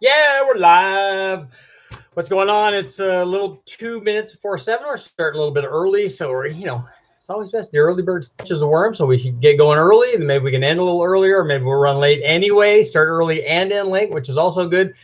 Yeah, we're live. What's going on? It's a little 2 minutes before 7. We're starting a little bit early, so we're, it's always best. The early bird catches the worm, so we should get going early, and maybe we can end a little earlier, or maybe we'll run late anyway, start early and end late, which is also good.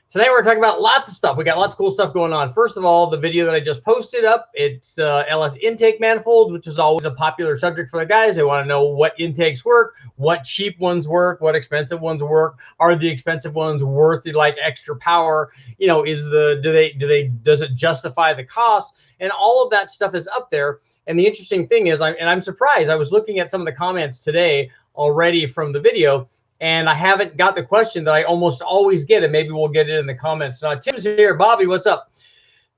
Today we're talking about lots of stuff. We got lots of cool stuff going on. First of all, the video that I just posted up, it's LS intake manifolds, which is always a popular subject for the guys. They want to know what intakes work, what cheap ones work, what expensive ones work. Are the expensive ones worth the extra power? Does it justify the cost? And all of that stuff is up there. And the interesting thing is, I'm surprised. I was looking at some of the comments today already from the video, and I haven't got the question that I almost always get, and maybe we'll get it in the comments. Tim's here. Bobby, what's up?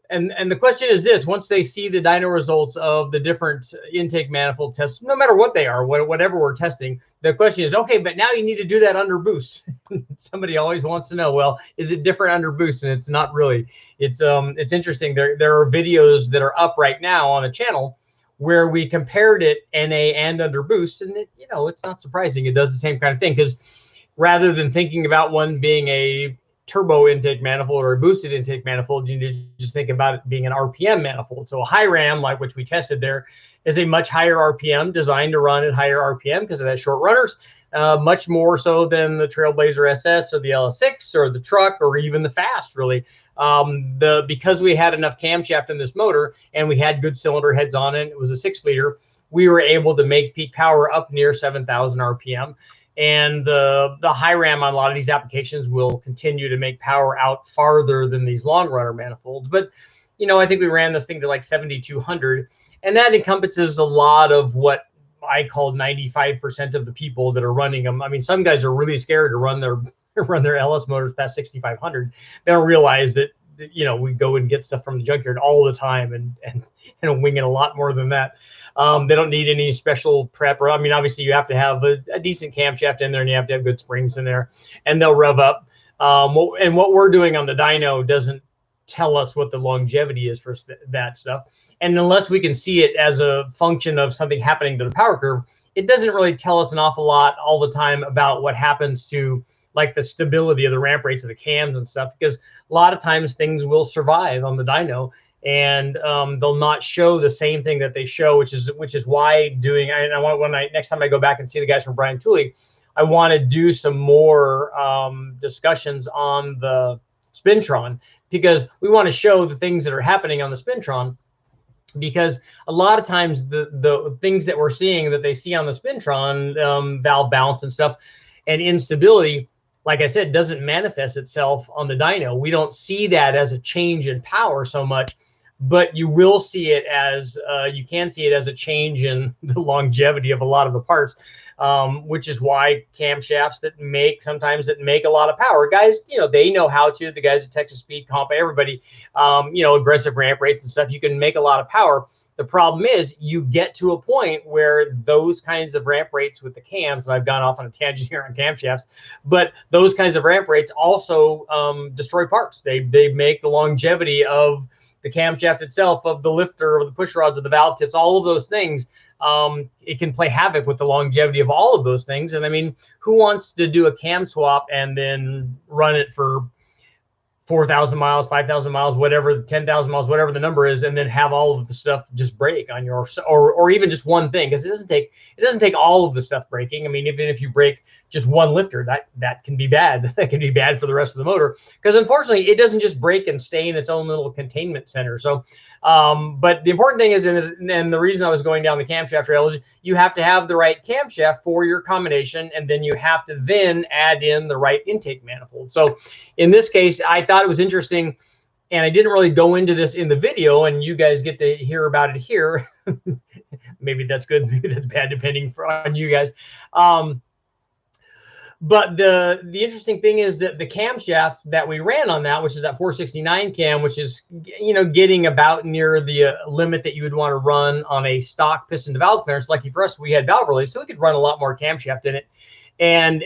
And the question is this: once they see the dyno results of the different intake manifold tests, no matter what they are, whatever we're testing, the question is, okay, but now you need to do that under boost. Somebody always wants to know, well, is it different under boost? And it's not really. It's interesting. There are videos that are up right now on the channel where we compared it NA and under boost, and it's not surprising. It does the same kind of thing, because rather than thinking about one being a turbo intake manifold or a boosted intake manifold, you need to just think about it being an RPM manifold. So a high ram, like which we tested there, is a much higher RPM, designed to run at higher RPM because it has short runners, much more so than the Trailblazer SS or the Lsxr or the truck or even the Fast, really. Because we had enough camshaft in this motor and we had good cylinder heads on it, it was a 6-liter, we were able to make peak power up near 7,000 RPM. And the high ram on a lot of these applications will continue to make power out farther than these long runner manifolds. But, I think we ran this thing to like 7,200, and that encompasses a lot of what I call 95% of the people that are running them. I mean, some guys are really scared to run their LS motors past 6,500. They don't realize that, we go and get stuff from the junkyard all the time and wing it a lot more than that. They don't need any special prep. I mean, obviously you have to have a decent camshaft in there, and you have to have good springs in there, and they'll rev up. And what we're doing on the dyno doesn't tell us what the longevity is for that stuff. And unless we can see it as a function of something happening to the power curve, it doesn't really tell us an awful lot all the time about what happens to like the stability of the ramp rates of the cams and stuff, because a lot of times things will survive on the dyno, and they'll not show the same thing that they show, which is why doing. I want next time I go back and see the guys from Brian Tooley, I want to do some more discussions on the Spintron, because we want to show the things that are happening on the Spintron. Because a lot of times the things that we're seeing that they see on the Spintron, valve bounce and stuff, and instability, like I said, doesn't manifest itself on the dyno. We don't see that as a change in power so much, but you will see it as you can see it as a change in the longevity of a lot of the parts, which is why camshafts that make a lot of power, guys, they know how to. The guys at Texas Speed Comp, everybody, aggressive ramp rates and stuff, you can make a lot of power. The problem is you get to a point where those kinds of ramp rates with the cams, and I've gone off on a tangent here on camshafts, but those kinds of ramp rates also destroy parts. They make the longevity of the camshaft itself, of the lifter, of the push rods, of the valve tips, all of those things. It can play havoc with the longevity of all of those things. And I mean, who wants to do a cam swap and then run it for 4,000 miles, 5,000 miles, whatever, 10,000 miles, whatever the number is, and then have all of the stuff just break on your, or even just one thing, because it doesn't take all of the stuff breaking. I mean, even if you break just one lifter, that can be bad. That can be bad for the rest of the motor, because unfortunately it doesn't just break and stay in its own little containment center. So, but the important thing is, and the reason I was going down the camshaft trail is you have to have the right camshaft for your combination, and then you have to then add in the right intake manifold. So in this case, I thought it was interesting, and I didn't really go into this in the video, and you guys get to hear about it here. Maybe that's good, maybe that's bad, depending on you guys. But the interesting thing is that the camshaft that we ran on that, which is that 469 cam, which is, getting about near the limit that you would want to run on a stock piston to valve clearance. Lucky for us, we had valve relief, so we could run a lot more camshaft in it. And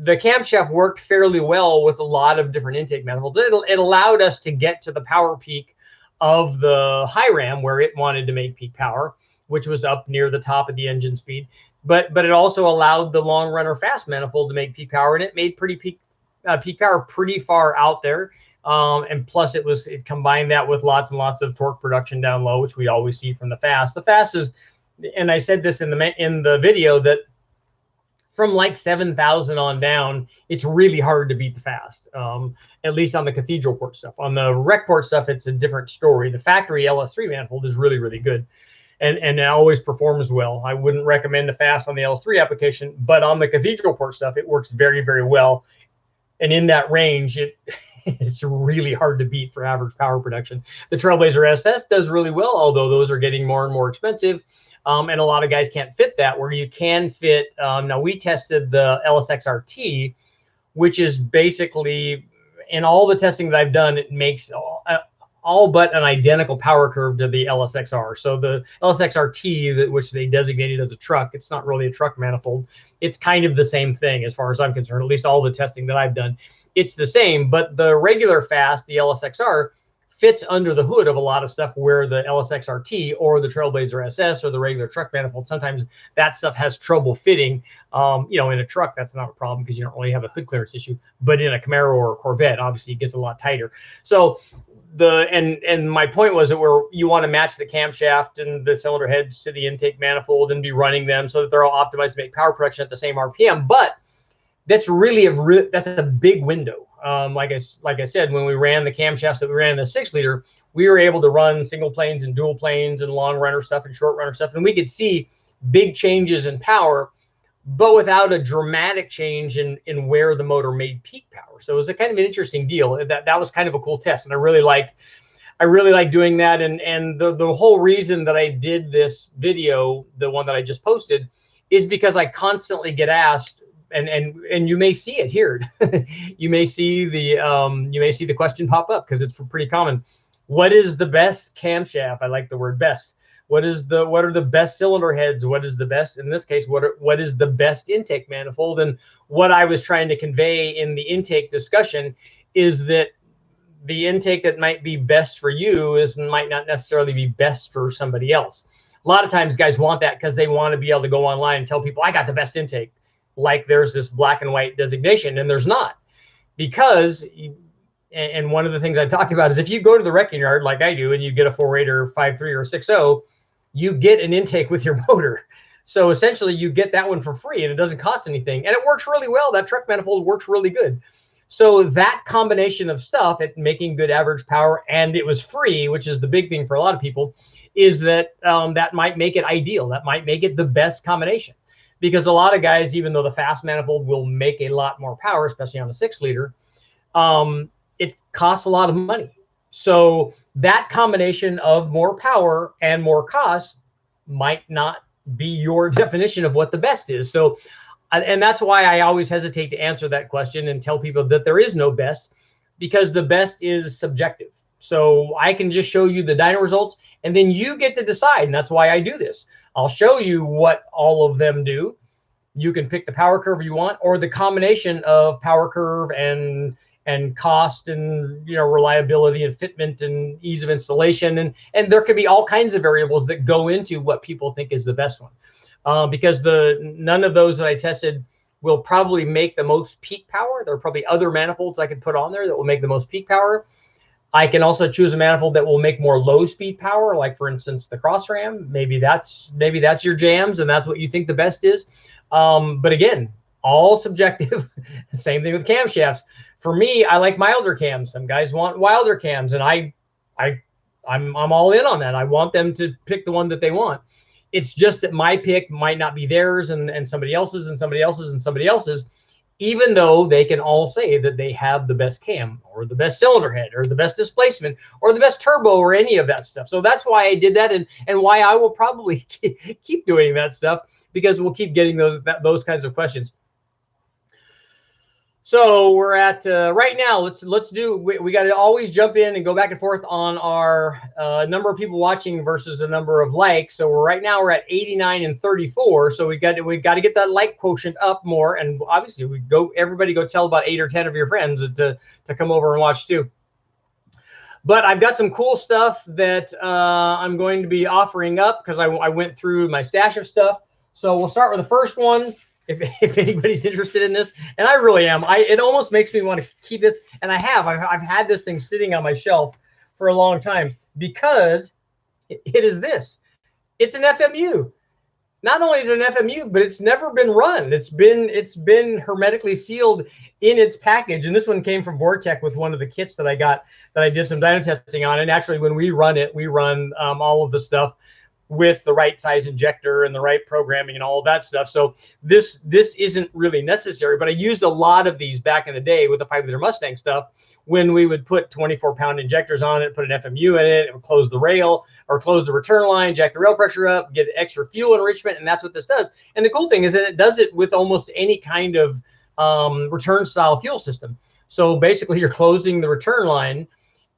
the camshaft worked fairly well with a lot of different intake manifolds. It allowed us to get to the power peak of the high ram where it wanted to make peak power, which was up near the top of the engine speed. But it also allowed the long runner fast manifold to make peak power, and it made pretty peak power pretty far out there. And plus it combined that with lots and lots of torque production down low, which we always see from the fast. The fast is, and I said this in the video, that from like 7,000 on down, it's really hard to beat the fast, at least on the Cathedral port stuff. On the rec port stuff, it's a different story. The factory Lsxr manifold is really, really good, and it always performs well. I wouldn't recommend the fast on the Lsxr application, but on the Cathedral port stuff, it works very, very well. And in that range, it's really hard to beat for average power production. The Trailblazer SS does really well, although those are getting more and more expensive. And a lot of guys can't fit that, where you can fit. Now, we tested the Lsxr, which is basically, in all the testing that I've done, it makes all but an identical power curve to the Lsxr. So the Lsxr, which they designated as a truck, it's not really a truck manifold. It's kind of the same thing as far as I'm concerned, at least all the testing that I've done. It's the same, but the regular fast, the Lsxr, fits under the hood of a lot of stuff, where the Lsxr or the Trailblazer SS or the regular truck manifold, sometimes that stuff has trouble fitting. You know, in a truck, that's not a problem because you don't really have a hood clearance issue, but in a Camaro or a Corvette, obviously it gets a lot tighter. So and my point was that where you want to match the camshaft and the cylinder heads to the intake manifold and be running them so that they're all optimized to make power production at the same RPM. But that's really that's a big window. Like I said, when we ran the camshafts that we ran in the 6-liter, we were able to run single planes and dual planes and long runner stuff and short runner stuff, and we could see big changes in power, but without a dramatic change in where the motor made peak power. So it was a kind of an interesting deal. That was kind of a cool test, and I really liked doing that. And the whole reason that I did this video, the one that I just posted, is because I constantly get asked. And you may see it here. you may see the question pop up because it's pretty common. What is the best camshaft? I like the word best. What are the best cylinder heads? What is the best, in this case, what is the best intake manifold? And what I was trying to convey in the intake discussion is that the intake that might be best for you might not necessarily be best for somebody else. A lot of times guys want that because they want to be able to go online and tell people, I got the best intake. Like there's this black and white designation, and there's not. Because, and one of the things I talk about is if you go to the wrecking yard like I do and you get a 4.8 or 5.3 or 6.0, you get an intake with your motor. So essentially you get that one for free and it doesn't cost anything. And it works really well. That truck manifold works really good. So that combination of stuff at making good average power, and it was free, which is the big thing for a lot of people, is that that might make it ideal. That might make it the best combination. Because a lot of guys, even though the fast manifold will make a lot more power, especially on the 6-liter, it costs a lot of money. So that combination of more power and more cost might not be your definition of what the best is. So, and that's why I always hesitate to answer that question and tell people that there is no best, because the best is subjective. So I can just show you the dyno results, and then you get to decide. And that's why I do this. I'll show you what all of them do. You can pick the power curve you want, or the combination of power curve and cost and, you know, reliability and fitment and ease of installation. And there could be all kinds of variables that go into what people think is the best one. Because none of those that I tested will probably make the most peak power. There are probably other manifolds I could put on there that will make the most peak power. I can also choose a manifold that will make more low speed power, like for instance the cross ram. Maybe that's your jams and that's what you think the best is. But again, all subjective. Same thing with camshafts. For me, I like milder cams. Some guys want wilder cams, and I'm all in on that. I want them to pick the one that they want. It's just that my pick might not be theirs, and somebody else's, and somebody else's, and somebody else's, even though they can all say that they have the best cam or the best cylinder head or the best displacement or the best turbo or any of that stuff. So that's why I did that, and why I will probably keep doing that stuff, because we'll keep getting those kinds of questions. So we're at right now. Let's do. We got to always jump in and go back and forth on our number of people watching versus the number of likes. So right now we're at 89 and 34. So we got to get that like quotient up more. And obviously everybody go tell about 8 or 10 of your friends to come over and watch too. But I've got some cool stuff that I'm going to be offering up because I went through my stash of stuff. So we'll start with the first one. if anybody's interested in this, and I really am. It almost makes me want to keep this, and I've had this thing sitting on my shelf for a long time because it is this. It's an FMU. Not only is it an FMU, but it's never been run. It's been hermetically sealed in its package. And this one came from VORTECH with one of the kits that I got that I did some dyno testing on. And actually, when we run it, we run all of the stuff with the right size injector and the right programming and all of that stuff. So this isn't really necessary, but I used a lot of these back in the day with the 5-liter Mustang stuff when we would put 24-pound injectors on it, put an FMU in it, and close the rail or close the return line, jack the rail pressure up, get extra fuel enrichment, and that's what this does. And the cool thing is that it does it with almost any kind of return style fuel system. So basically you're closing the return line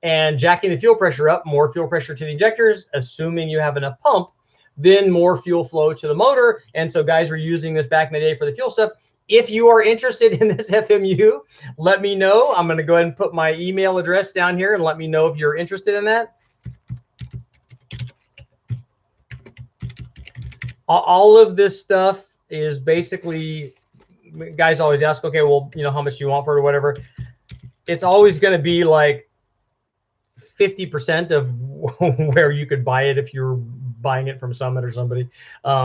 and jacking the fuel pressure up, more fuel pressure to the injectors, assuming you have enough pump, then more fuel flow to the motor. And so guys were using this back in the day for the fuel stuff. If you are interested in this FMU, let me know. I'm going to go ahead and put my email address down here and let me know if you're interested in that. All of this stuff is basically, guys always ask, okay, well, you know, how much do you want for it or whatever. It's always going to be like 50% of where you could buy it if you're buying it from Summit or somebody,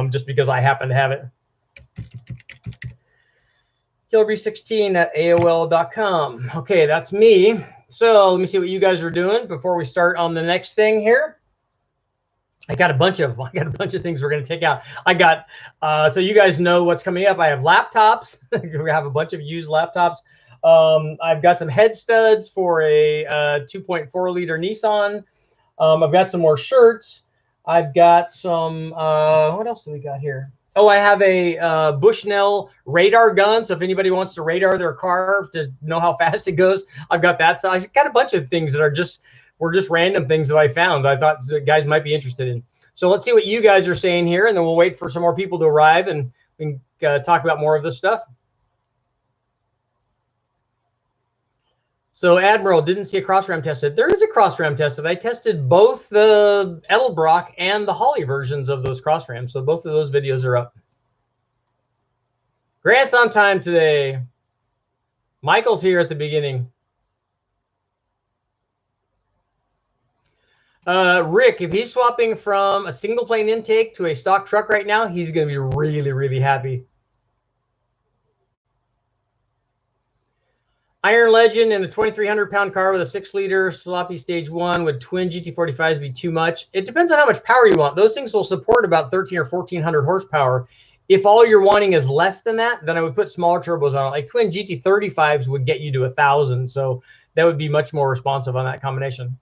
just because I happen to have it. KILLERBEE16@AOL.com. Okay, that's me. So let me see what you guys are doing before we start on the next thing here. I got a bunch of things we're going to take out. I got so you guys know what's coming up. I have laptops. We have a bunch of used laptops. I've got some head studs for a 2.4 liter Nissan. I've got some more shirts. I've got some what else do we got here? Oh, I have a Bushnell radar gun. So if anybody wants to radar their car to know how fast it goes, I've got that. So I got a bunch of things that are just random things that I found I thought the guys might be interested in. So let's see what you guys are saying here, and then we'll wait for some more people to arrive and we can talk about more of this stuff. So Admiral didn't see a cross ram tested. There is a cross ram tested. I tested both the Edelbrock and the Holly versions of those cross rams. So both of those videos are up. Grant's on time today. Michael's here at the beginning. Rick, if he's swapping from a single plane intake to a stock truck right now, he's going to be really, really happy. Iron Legend in a 2,300-pound car with a 6-liter sloppy stage 1 with twin GT45s be too much. It depends on how much power you want. Those things will support about 1,300 or 1,400 horsepower. If all you're wanting is less than that, then I would put smaller turbos on it. Like twin GT35s would get you to 1,000, so that would be much more responsive on that combination.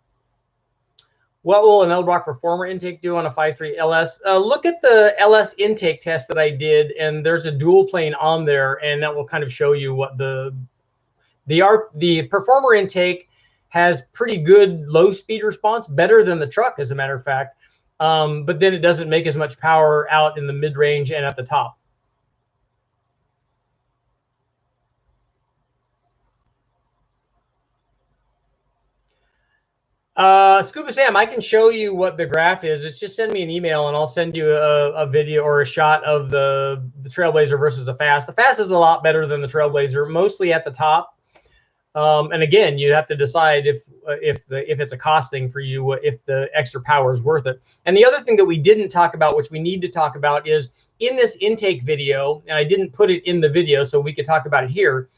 What will an Edelbrock Performer intake do on a 5.3 LS? Look at the LS intake test that I did, and there's a dual plane on there, and that will kind of show you what the Performer intake has pretty good low speed response, better than the truck, as a matter of fact. But then it doesn't make as much power out in the mid range and at the top. Scuba Sam, I can show you what the graph is. It's just send me an email and I'll send you a video or a shot of the Trailblazer versus the Fast. The Fast is a lot better than the Trailblazer, mostly at the top. And again, you have to decide if it's a cost thing for you, if the extra power is worth it. And the other thing that we didn't talk about, which we need to talk about, is in this intake video, and I didn't put it in the video so we could talk about it here.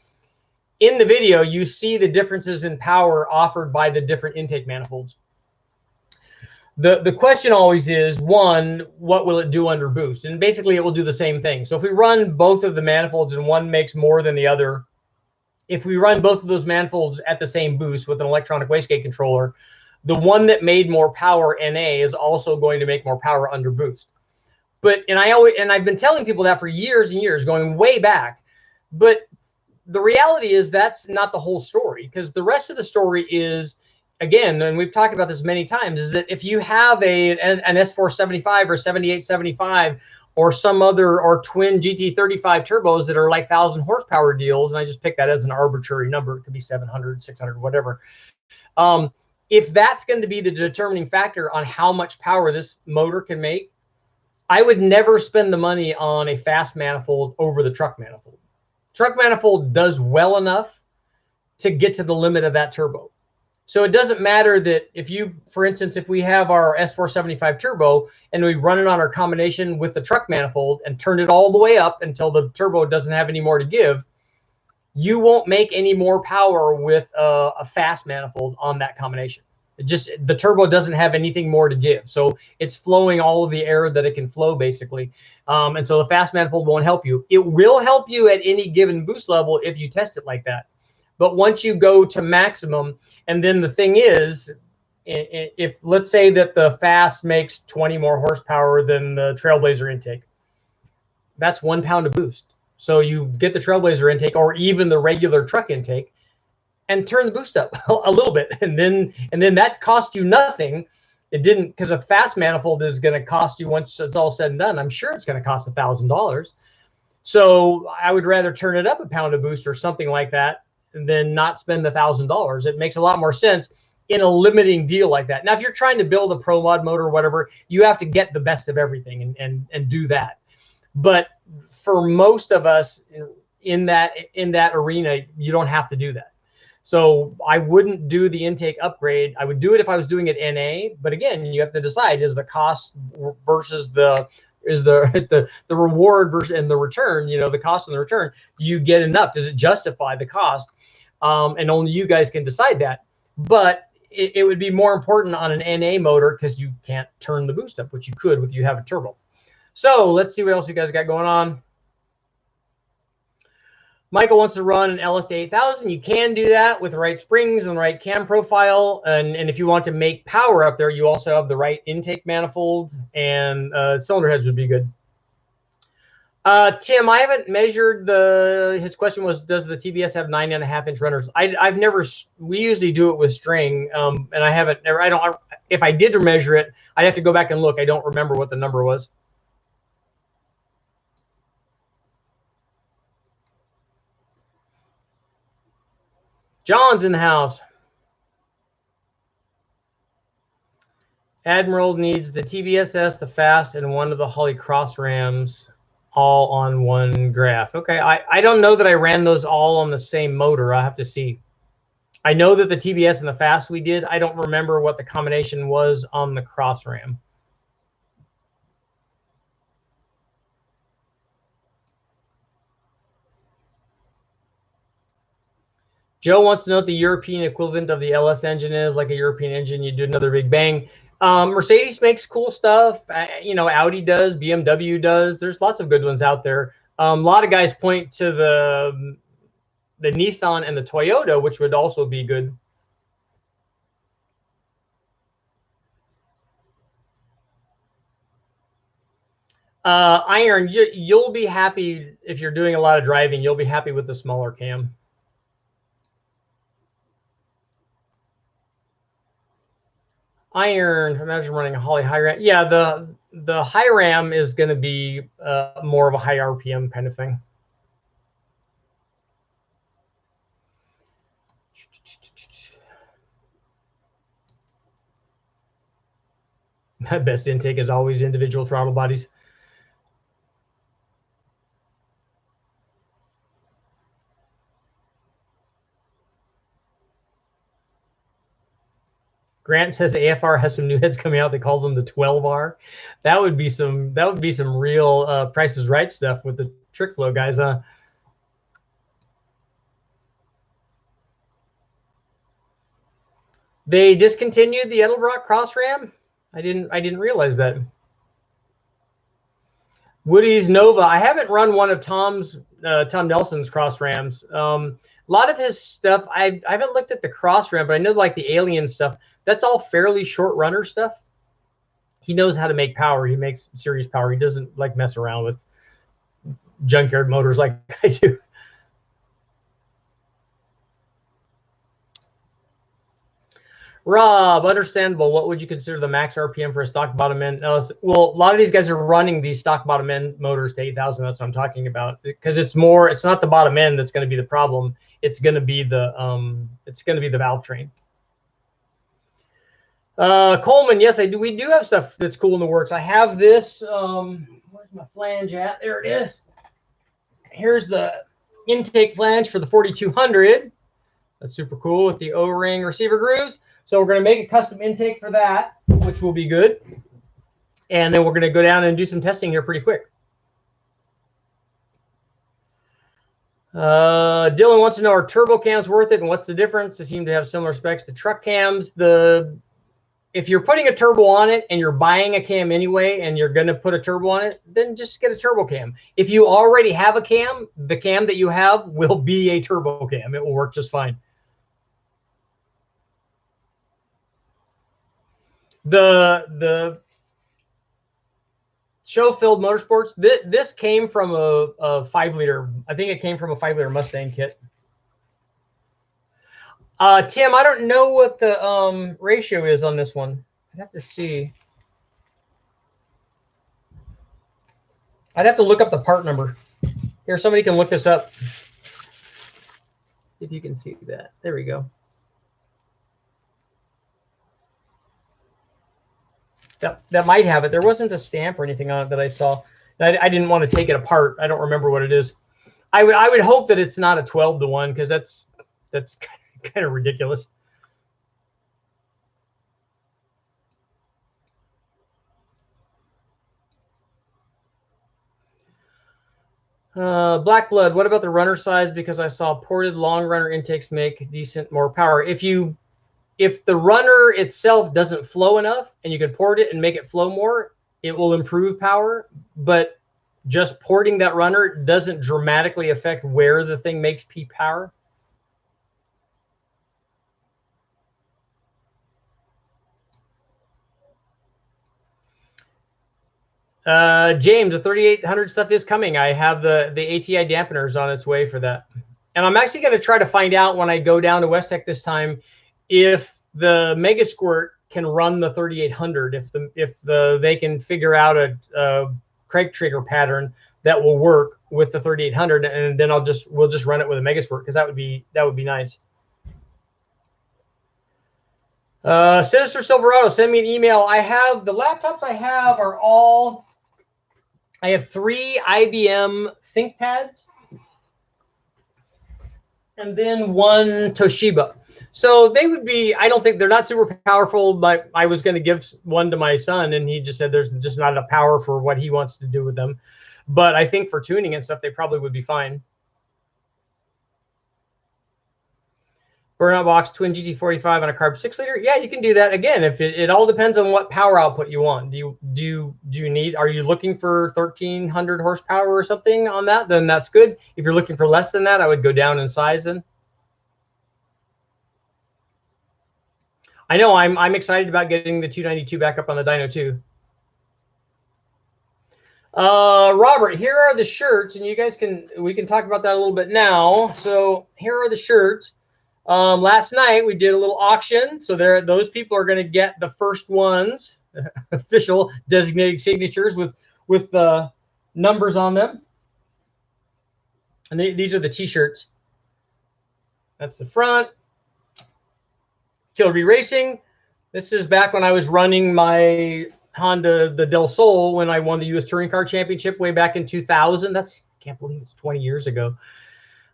In the video, you see the differences in power offered by the different intake manifolds. The question always is, one, what will it do under boost? And basically, it will do the same thing. So if we run both of the manifolds and one makes more than the other, if we run both of those manifolds at the same boost with an electronic wastegate controller, the one that made more power NA is also going to make more power under boost. But I've been telling people that for years and years, going way back. But the reality is that's not the whole story, because the rest of the story is, again, and we've talked about this many times, is that if you have an S475 or 7875 or some other, or twin GT35 turbos that are like 1,000 horsepower deals, and I just pick that as an arbitrary number, it could be 700, 600, whatever. If that's going to be the determining factor on how much power this motor can make, I would never spend the money on a fast manifold over the truck manifold. Truck manifold does well enough to get to the limit of that turbo. So it doesn't matter that if you, for instance, if we have our S475 turbo and we run it on our combination with the truck manifold and turn it all the way up until the turbo doesn't have any more to give, you won't make any more power with a fast manifold on that combination. It just, the turbo doesn't have anything more to give. So it's flowing all of the air that it can flow, basically. And so the fast manifold won't help you. It will help you at any given boost level if you test it like that. But once you go to maximum, and then the thing is, if let's say that the fast makes 20 more horsepower than the Trailblazer intake, that's 1 pound of boost. So you get the Trailblazer intake or even the regular truck intake and turn the boost up a little bit. And then that cost you nothing. It didn't, because a fast manifold is going to cost you, once it's all said and done, I'm sure it's going to cost $1,000. So I would rather turn it up a pound of boost or something like that than not spend the $1,000. It makes a lot more sense in a limiting deal like that. Now, if you're trying to build a pro mod motor or whatever, you have to get the best of everything and do that. But for most of us in that arena, you don't have to do that. So I wouldn't do the intake upgrade. I would do it if I was doing it NA, but again, you have to decide, is the cost versus the reward versus and the return, you know, the cost and the return. Do you get enough? Does it justify the cost? And only you guys can decide that. But it would be more important on an NA motor because you can't turn the boost up, which you could with you have a turbo. So let's see what else you guys got going on. Michael wants to run an LSD 8000. You can do that with the right springs and the right cam profile. And if you want to make power up there, you also have the right intake manifold, and cylinder heads would be good. Tim, I haven't measured his question was, does the TBS have 9.5-inch runners? I've never, we usually do it with string. And I haven't, if I did measure it, I'd have to go back and look. I don't remember what the number was. John's in the house. Admiral needs the TBSS, the fast, and one of the Holley cross rams all on one graph. Okay, I don't know that I ran those all on the same motor. I'll have to see. I know that the TBS and the fast we did. I don't remember what the combination was on the cross ram. Joe wants to know what the European equivalent of the LS engine is. Like a European engine, you do another big bang. Mercedes makes cool stuff. You know, Audi does, BMW does. There's lots of good ones out there. A lot of guys point to the Nissan and the Toyota, which would also be good. Iron, you'll be happy if you're doing a lot of driving. You'll be happy with the smaller cam. Iron, imagine running a Holley high ram. Yeah, the high ram is going to be more of a high RPM kind of thing. My best intake is always individual throttle bodies. Grant says AFR has some new heads coming out. They call them the 12R. That would be some real Price is Right stuff with the trick flow guys, huh? They discontinued the Edelbrock cross ram. I didn't realize that. Woody's Nova. I haven't run one of Tom Nelson's cross rams. A lot of his stuff, I haven't looked at the cross ram, but I know like the Alien stuff, that's all fairly short runner stuff. He knows how to make power. He makes serious power. He doesn't like mess around with junkyard motors like I do. Rob, understandable. What would you consider the max RPM for a stock bottom end? Well, a lot of these guys are running these stock bottom end motors to 8,000. That's what I'm talking about, because it's not the bottom end that's going to be the problem. It's going to be the valve train. Coleman, yes, I do. We do have stuff that's cool in the works. I have this. Where's my flange at? There it is. Here's the intake flange for the 4200. That's super cool with the O-ring receiver grooves. So we're going to make a custom intake for that, which will be good. And then we're going to go down and do some testing here pretty quick. Dylan wants to know, are turbo cams worth it and what's the difference? They seem to have similar specs to truck cams. If you're putting a turbo on it and you're buying a cam anyway and you're going to put a turbo on it, then just get a turbo cam. If you already have a cam, the cam that you have will be a turbo cam. It will work just fine. The Show-Filled Motorsports, this came from a 5-liter. I think it came from a 5-liter Mustang kit. Tim, I don't know what the ratio is on this one. I'd have to see. I'd have to look up the part number. Here, somebody can look this up. If you can see that. There we go. That might have it. There wasn't a stamp or anything on it that I saw. I didn't want to take it apart. I don't remember what it is. I would hope that it's not a 12-to-1 because that's kind of ridiculous. Black Blood, what about the runner size? Because I saw ported long runner intakes make decent more power. If the runner itself doesn't flow enough and you can port it and make it flow more, it will improve power. But just porting that runner doesn't dramatically affect where the thing makes peak power. James, the 3800 stuff is coming. I have the ATI dampeners on its way for that. And I'm actually going to try to find out when I go down to WestTech this time if the Mega Squirt can run the 3800, if they can figure out a crank trigger pattern that will work with the 3800, and then we'll just run it with a Mega Squirt, because that would be nice. Sinister Silverado, send me an email. I have the laptops I have are all. I have 3 IBM ThinkPads and then 1 Toshiba. So they would be, I don't think they're not super powerful, but I was going to give one to my son and he just said there's just not enough power for what he wants to do with them. But I think for tuning and stuff, they probably would be fine. Burnout box, twin GT45 on a carb 6-liter. Yeah, you can do that. Again, if it all depends on what power output you want. Do you need, are you looking for 1300 horsepower or something on that? Then that's good. If you're looking for less than that, I would go down in size then. I know I'm excited about getting the 292 back up on the dyno too. Robert, here are the shirts, and you guys we can talk about that a little bit now. So here are the shirts. Last night we did a little auction, so those people are going to get the first ones, official designated signatures with the numbers on them. And these are the t-shirts. That's the front. KILLERBEE Racing. This is back when I was running my Honda, the Del Sol, when I won the U.S. Touring Car Championship way back in 2000. Can't believe it's 20 years ago.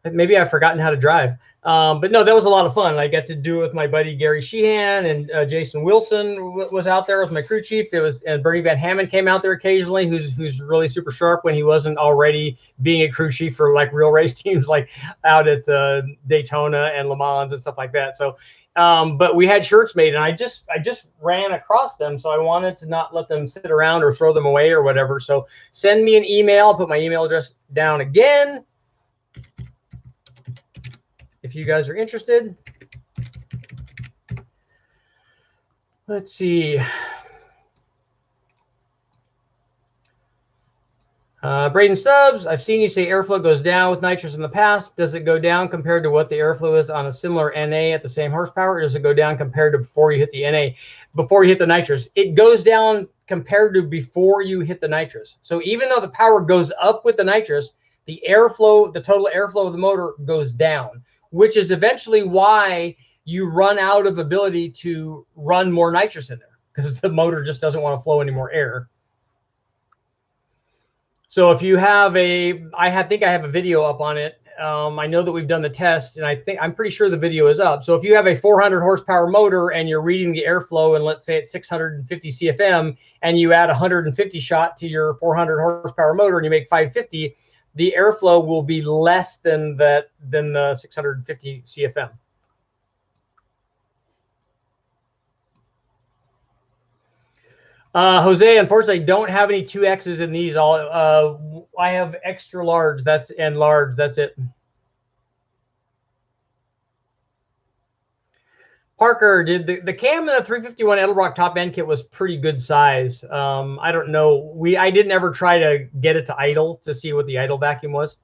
Maybe I've forgotten how to drive. But no, that was a lot of fun. I got to do it with my buddy Gary Sheehan, and Jason Wilson was out there as my crew chief. And Bernie Van Hammond came out there occasionally, who's really super sharp when he wasn't already being a crew chief for like real race teams, like out at Daytona and Le Mans and stuff like that. So, but we had shirts made, and I just ran across them, so I wanted to not let them sit around or throw them away or whatever. So send me an email. I'll put my email address down again if you guys are interested. Let's see. Braden Stubbs, I've seen you say airflow goes down with nitrous in the past. Does it go down compared to what the airflow is on a similar NA at the same horsepower, or does it go down compared to before you hit the NA, before you hit the nitrous? It goes down compared to before you hit the nitrous. So even though the power goes up with the nitrous, the airflow, the total airflow of the motor goes down, which is eventually why you run out of ability to run more nitrous in there because the motor just doesn't want to flow any more air. So if you have think I have a video up on it. I know that we've done the test, and I'm pretty sure the video is up. So if you have a 400 horsepower motor and you're reading the airflow, and let's say it's 650 CFM, and you add 150 shot to your 400 horsepower motor and you make 550, the airflow will be less than the 650 CFM. Jose, unfortunately, don't have any 2Xs in these. I have extra large. And large. That's it. Parker, did the cam in the 351 Edelbrock top end kit was pretty good size. I don't know. I didn't ever try to get it to idle to see what the idle vacuum was.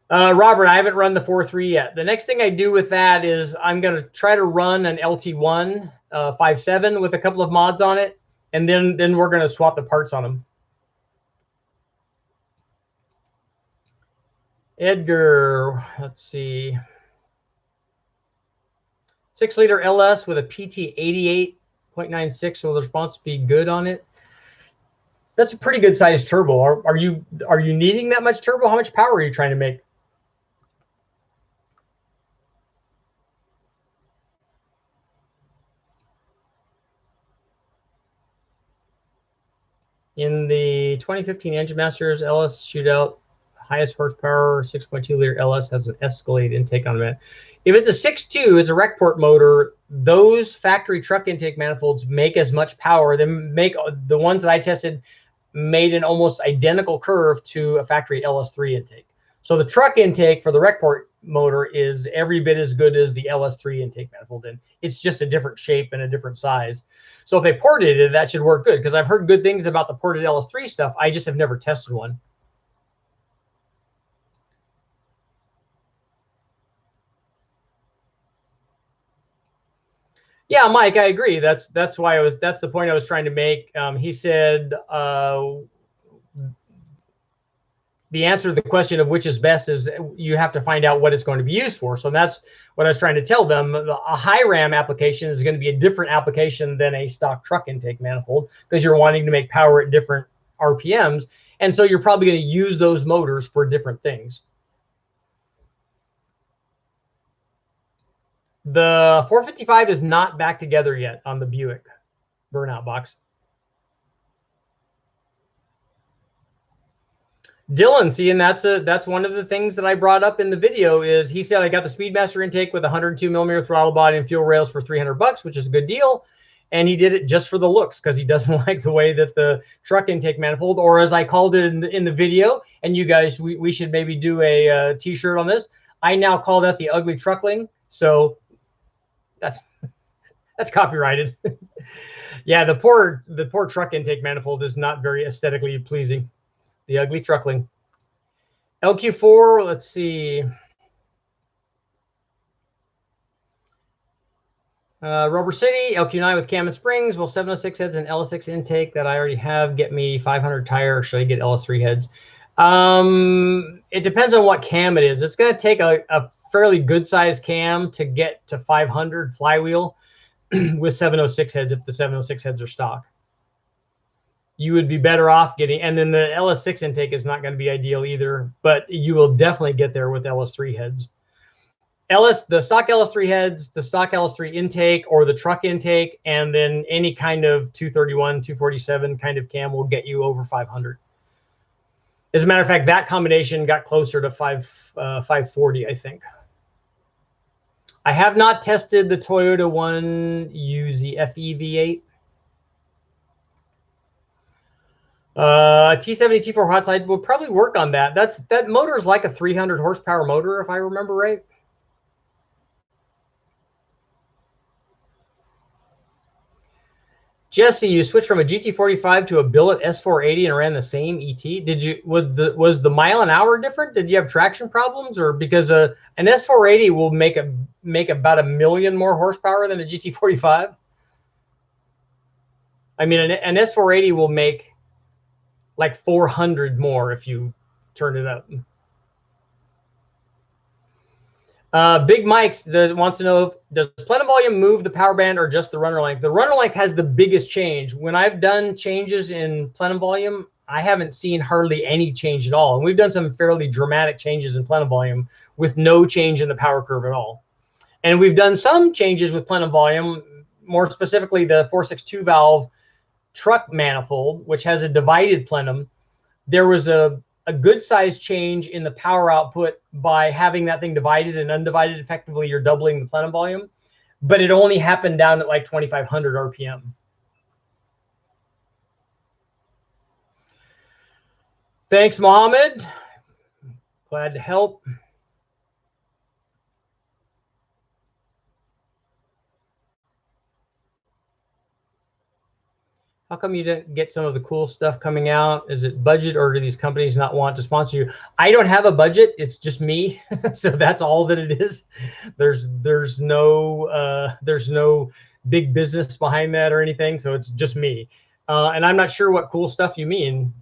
Robert, I haven't run the 4.3 yet. The next thing I do with that is I'm going to try to run an LT1 5.7 with a couple of mods on it, and then we're going to swap the parts on them. Edgar, let's see. 6-liter LS with a PT 88.96, so the response be good on it. That's a pretty good sized turbo. Are you needing that much turbo? How much power are you trying to make? In the 2015 Engine Masters LS Shootout, highest horsepower 6.2 liter LS has an Escalade intake on it. If it's a 6.2, it's a rec port motor. Those factory truck intake manifolds make as much power. The ones that I tested made an almost identical curve to a factory LS3 intake. So the truck intake for the rec port motor is every bit as good as the LS3 intake manifold, and it's just a different shape and a different size. So if they ported it, that should work good, because I've heard good things about the ported LS3 stuff. I just have never tested one. Yeah, Mike, I agree. That's why that's the point I was trying to make. He said the answer to the question of which is best is you have to find out what it's going to be used for. So that's what I was trying to tell them. A high ram application is going to be a different application than a stock truck intake manifold, because you're wanting to make power at different RPMs. And so you're probably going to use those motors for different things. The 455 is not back together yet on the Buick burnout box. Dylan, see, and that's one of the things that I brought up in the video. Is he said I got the Speedmaster intake with 102 millimeter throttle body and fuel rails for $300, which is a good deal, and he did it just for the looks, because he doesn't like the way that the truck intake manifold, or as I called it in the video, and you guys, we should maybe do a t-shirt on this. I now call that the ugly truckling. So that's copyrighted. Yeah, the poor truck intake manifold is not very aesthetically pleasing. The ugly truckling. LQ4, let's see. Rubber City, LQ9 with cam and springs. Will 706 heads and Lsxr intake that I already have get me 500 tire, or should I get LS3 heads? It depends on what cam it is. It's going to take a fairly good sized cam to get to 500 flywheel with 706 heads, if the 706 heads are stock. You would be better off getting, and then the LS6 intake is not going to be ideal either, but you will definitely get there with LS3 heads. The stock LS3 heads, the stock LS3 intake, or the truck intake, and then any kind of 231, 247 kind of cam will get you over 500. As a matter of fact, that combination got closer to 540, I think. I have not tested the Toyota one UZ FE V8. T70 T4 hot side will probably work on that. That motor is like a 300 horsepower motor, if I remember right. Jesse, you switched from a GT45 to a billet S480 and ran the same ET. Did you? Was the mile an hour different? Did you have traction problems, or because an S480 will make about 1 million more horsepower than a GT45? I mean, an S480 will make like 400 more if you turn it up. Big Mike's wants to know, does plenum volume move the power band or just the runner length? The runner length has the biggest change. When I've done changes in plenum volume, I haven't seen hardly any change at all. And we've done some fairly dramatic changes in plenum volume with no change in the power curve at all. And we've done some changes with plenum volume, more specifically the 462 valve truck manifold, which has a divided plenum. There was a good size change in the power output by having that thing divided and undivided. Effectively, you're doubling the plenum volume, but it only happened down at like 2,500 RPM. Thanks, Mohammed. Glad to help. How come you didn't get some of the cool stuff coming out? Is it budget, or do these companies not want to sponsor you? I don't have a budget. It's just me. So that's all that it is. There's no big business behind that or anything. So it's just me. And I'm not sure what cool stuff you mean.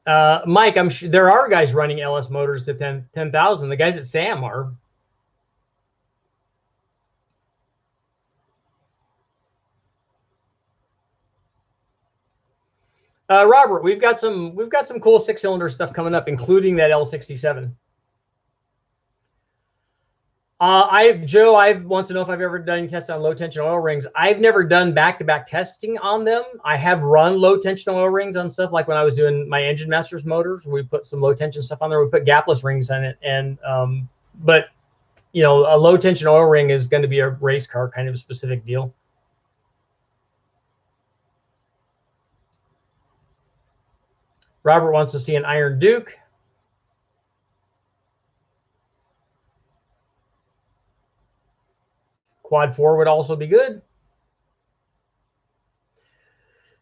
Mike, I'm sure there are guys running LS motors to 10,000. The guys at SAM are. Robert, we've got some cool 6-cylinder stuff coming up, including that L67. Joe wants to know if I've ever done any tests on low tension oil rings. I've never done back-to-back testing on them. I have run low tension oil rings on stuff, like when I was doing my Engine Masters motors. We put some low tension stuff on there. We put gapless rings on it, and but you know, a low tension oil ring is going to be a race car kind of a specific deal. Robert wants to see an Iron Duke. Quad 4 would also be good.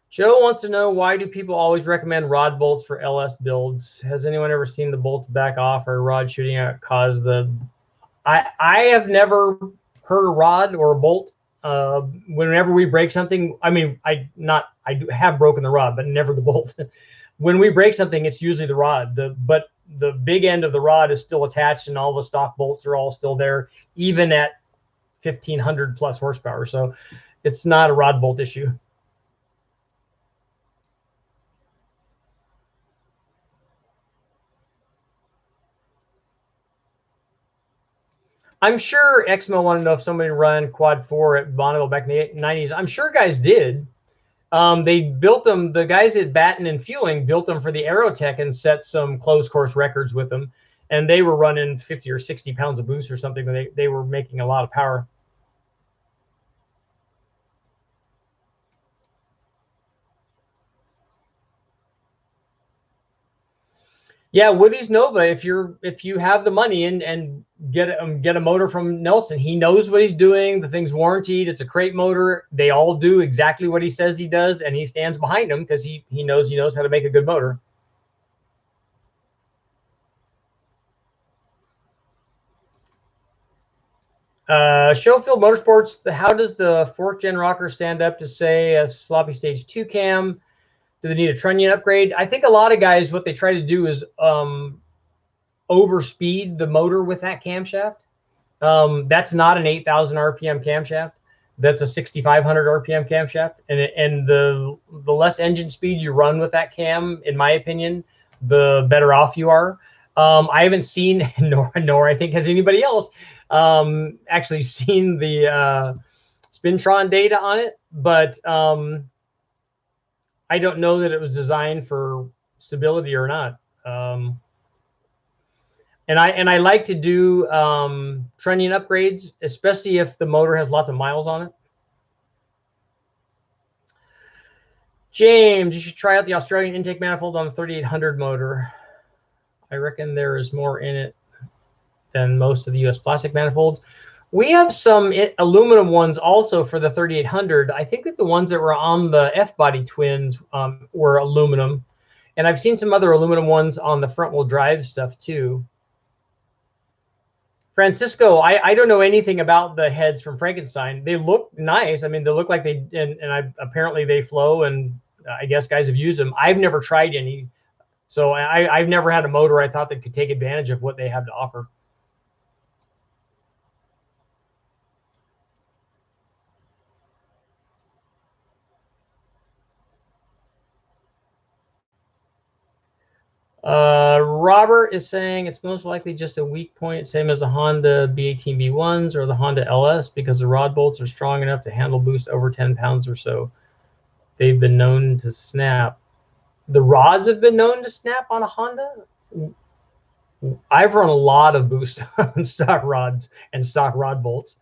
Joe wants to know, why do people always recommend rod bolts for LS builds? Has anyone ever seen the bolts back off or rod shooting out cause the... I have never heard a rod or a bolt. Whenever we break something, I mean, I have broken the rod, but never the bolt. When we break something, it's usually the rod. But the big end of the rod is still attached, and all the stock bolts are all still there, even at 1,500 plus horsepower. So it's not a rod bolt issue. I'm sure Exmo wanted to know if somebody ran Quad 4 at Bonneville back in the 90s. I'm sure guys did. They built them, the guys at Batten and Fueling built them for the Aerotech and set some closed course records with them. And they were running 50 or 60 pounds of boost or something, but they were making a lot of power. Yeah, Woody's Nova. If you have the money and get a motor from Nelson, he knows what he's doing. The thing's warranted. It's a crate motor. They all do exactly what he says he does, and he stands behind them because he knows how to make a good motor. Showfield Motorsports. How does the 4th gen rocker stand up to, say, a sloppy stage 2 cam? Do they need a trunnion upgrade? I think a lot of guys, what they try to do is overspeed the motor with that camshaft. That's not an 8,000 RPM camshaft. That's a 6,500 RPM camshaft. And the less engine speed you run with that cam, in my opinion, the better off you are. I haven't seen, nor I think has anybody else actually seen the Spintron data on it, but I don't know that it was designed for stability or not. And I like to do trunnion upgrades, especially if the motor has lots of miles on it. James, you should try out the Australian intake manifold on the 3800 motor. I reckon there is more in it than most of the US plastic manifolds. We have some aluminum ones also for the 3800. I think that the ones that were on the F-body twins were aluminum. And I've seen some other aluminum ones on the front-wheel drive stuff too. Francisco, I don't know anything about the heads from Frankenstein. They look nice. I mean, they look like apparently they flow, and I guess guys have used them. I've never tried any. So I've never had a motor I thought that could take advantage of what they have to offer. Robert is saying it's most likely just a weak point, same as the Honda B18 B1s or the Honda LS, because the rod bolts are strong enough to handle boost over 10 pounds or so. They've been known to snap. The rods have been known to snap on a Honda. I've run a lot of boost on stock rods and stock rod bolts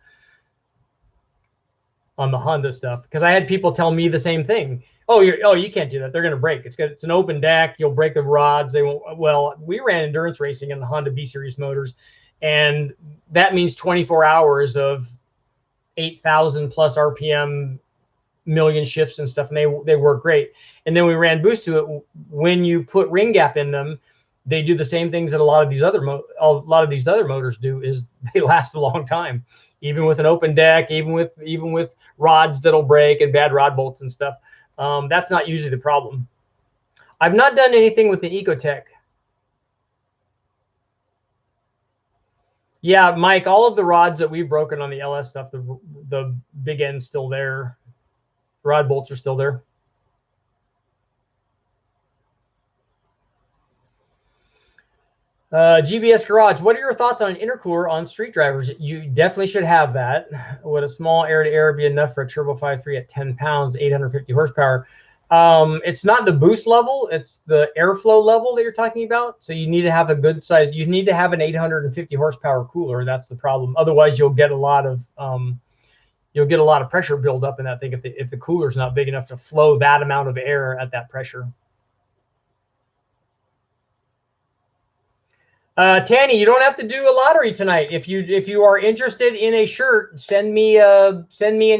on the Honda stuff, because I had people tell me the same thing. Oh, you can't do that. They're going to break. It's an open deck. You'll break the rods. They won't. Well, we ran endurance racing in the Honda B series motors, and that means 24 hours of 8,000 plus RPM, million shifts and stuff, and they work great. And then we ran boost to it. When you put ring gap in them, they do the same things that a lot of these other motors do. Is they last a long time, even with an open deck, even with rods that'll break and bad rod bolts and stuff. That's not usually the problem. I've not done anything with the Ecotech. Yeah, Mike, all of the rods that we've broken on the LS stuff, the big end's still there. Rod bolts are still there. GBS Garage, what are your thoughts on an intercooler on street drivers? You definitely should have that. Would a small air-to-air be enough for a Turbo 5.3 at 10 pounds, 850 horsepower? It's not the boost level, it's the airflow level that you're talking about. So you need to have a good size. You need to have an 850 horsepower cooler. That's the problem. Otherwise, you'll get a lot of pressure build up in that thing if the cooler's not big enough to flow that amount of air at that pressure. Tanny, you don't have to do a lottery tonight. If you are interested in a shirt, send me an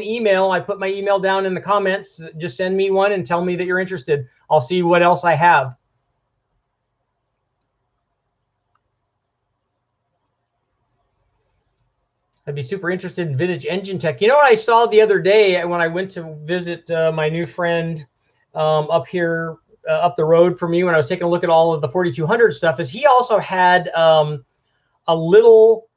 email. I put my email down in the comments. Just send me one and tell me that you're interested. I'll see what else I have. I'd be super interested in vintage engine tech. You know what I saw the other day when I went to visit my new friend up here, up the road from me, when I was taking a look at all of the 4200 stuff, is he also had a little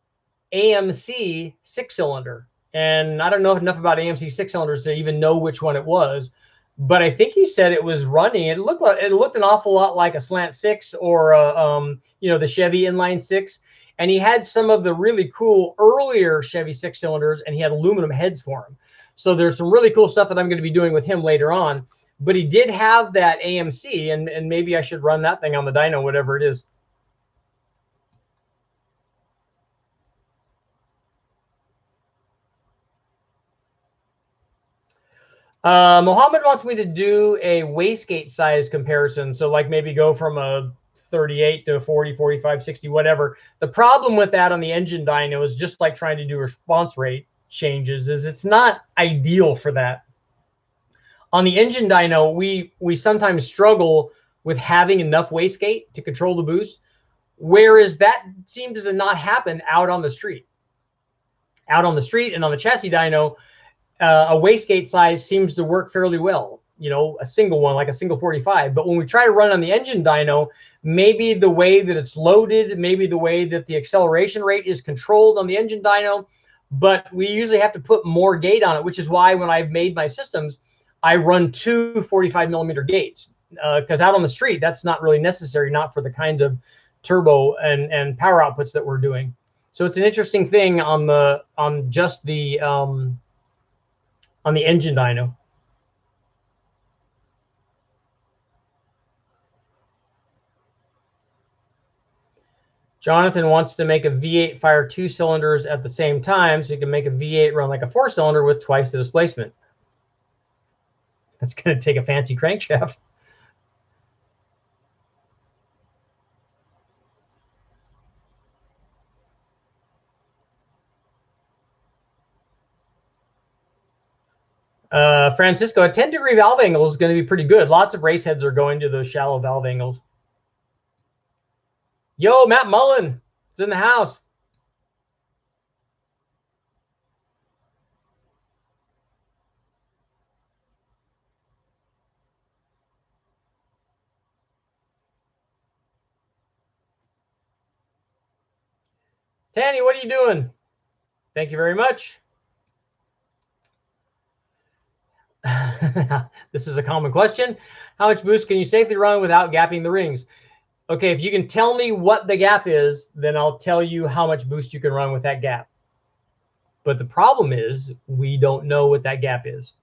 AMC 6-cylinder. And I don't know enough about AMC 6-cylinders to even know which one it was, but I think he said it was running. It looked an awful lot like a Slant 6 or the Chevy Inline 6. And he had some of the really cool earlier Chevy 6-cylinders, and he had aluminum heads for them. So there's some really cool stuff that I'm going to be doing with him later on. But he did have that AMC, and maybe I should run that thing on the dyno, whatever it is. Mohammed wants me to do a wastegate size comparison. So like maybe go from a 38 to 40, 45, 60, whatever. The problem with that on the engine dyno is just like trying to do response rate changes, is it's not ideal for that. On the engine dyno, we sometimes struggle with having enough wastegate to control the boost, whereas that seems to not happen out on the street. Out on the street and on the chassis dyno, a wastegate size seems to work fairly well, a single one, like a single 45. But when we try to run on the engine dyno, maybe the way that it's loaded, maybe the way that the acceleration rate is controlled on the engine dyno, but we usually have to put more gate on it, which is why when I've made my systems, I run 2 45 millimeter gates, because out on the street, that's not really necessary, not for the kind of turbo and power outputs that we're doing. So it's an interesting thing on the engine dyno. Jonathan wants to make a V8 fire 2 cylinders at the same time, so you can make a V8 run like a 4-cylinder with twice the displacement. That's going to take a fancy crankshaft. Francisco, a 10-degree valve angle is going to be pretty good. Lots of race heads are going to those shallow valve angles. Yo, Matt Mullen is in the house. Tanny, what are you doing? Thank you very much. This is a common question. How much boost can you safely run without gapping the rings? Okay, if you can tell me what the gap is, then I'll tell you how much boost you can run with that gap. But the problem is we don't know what that gap is.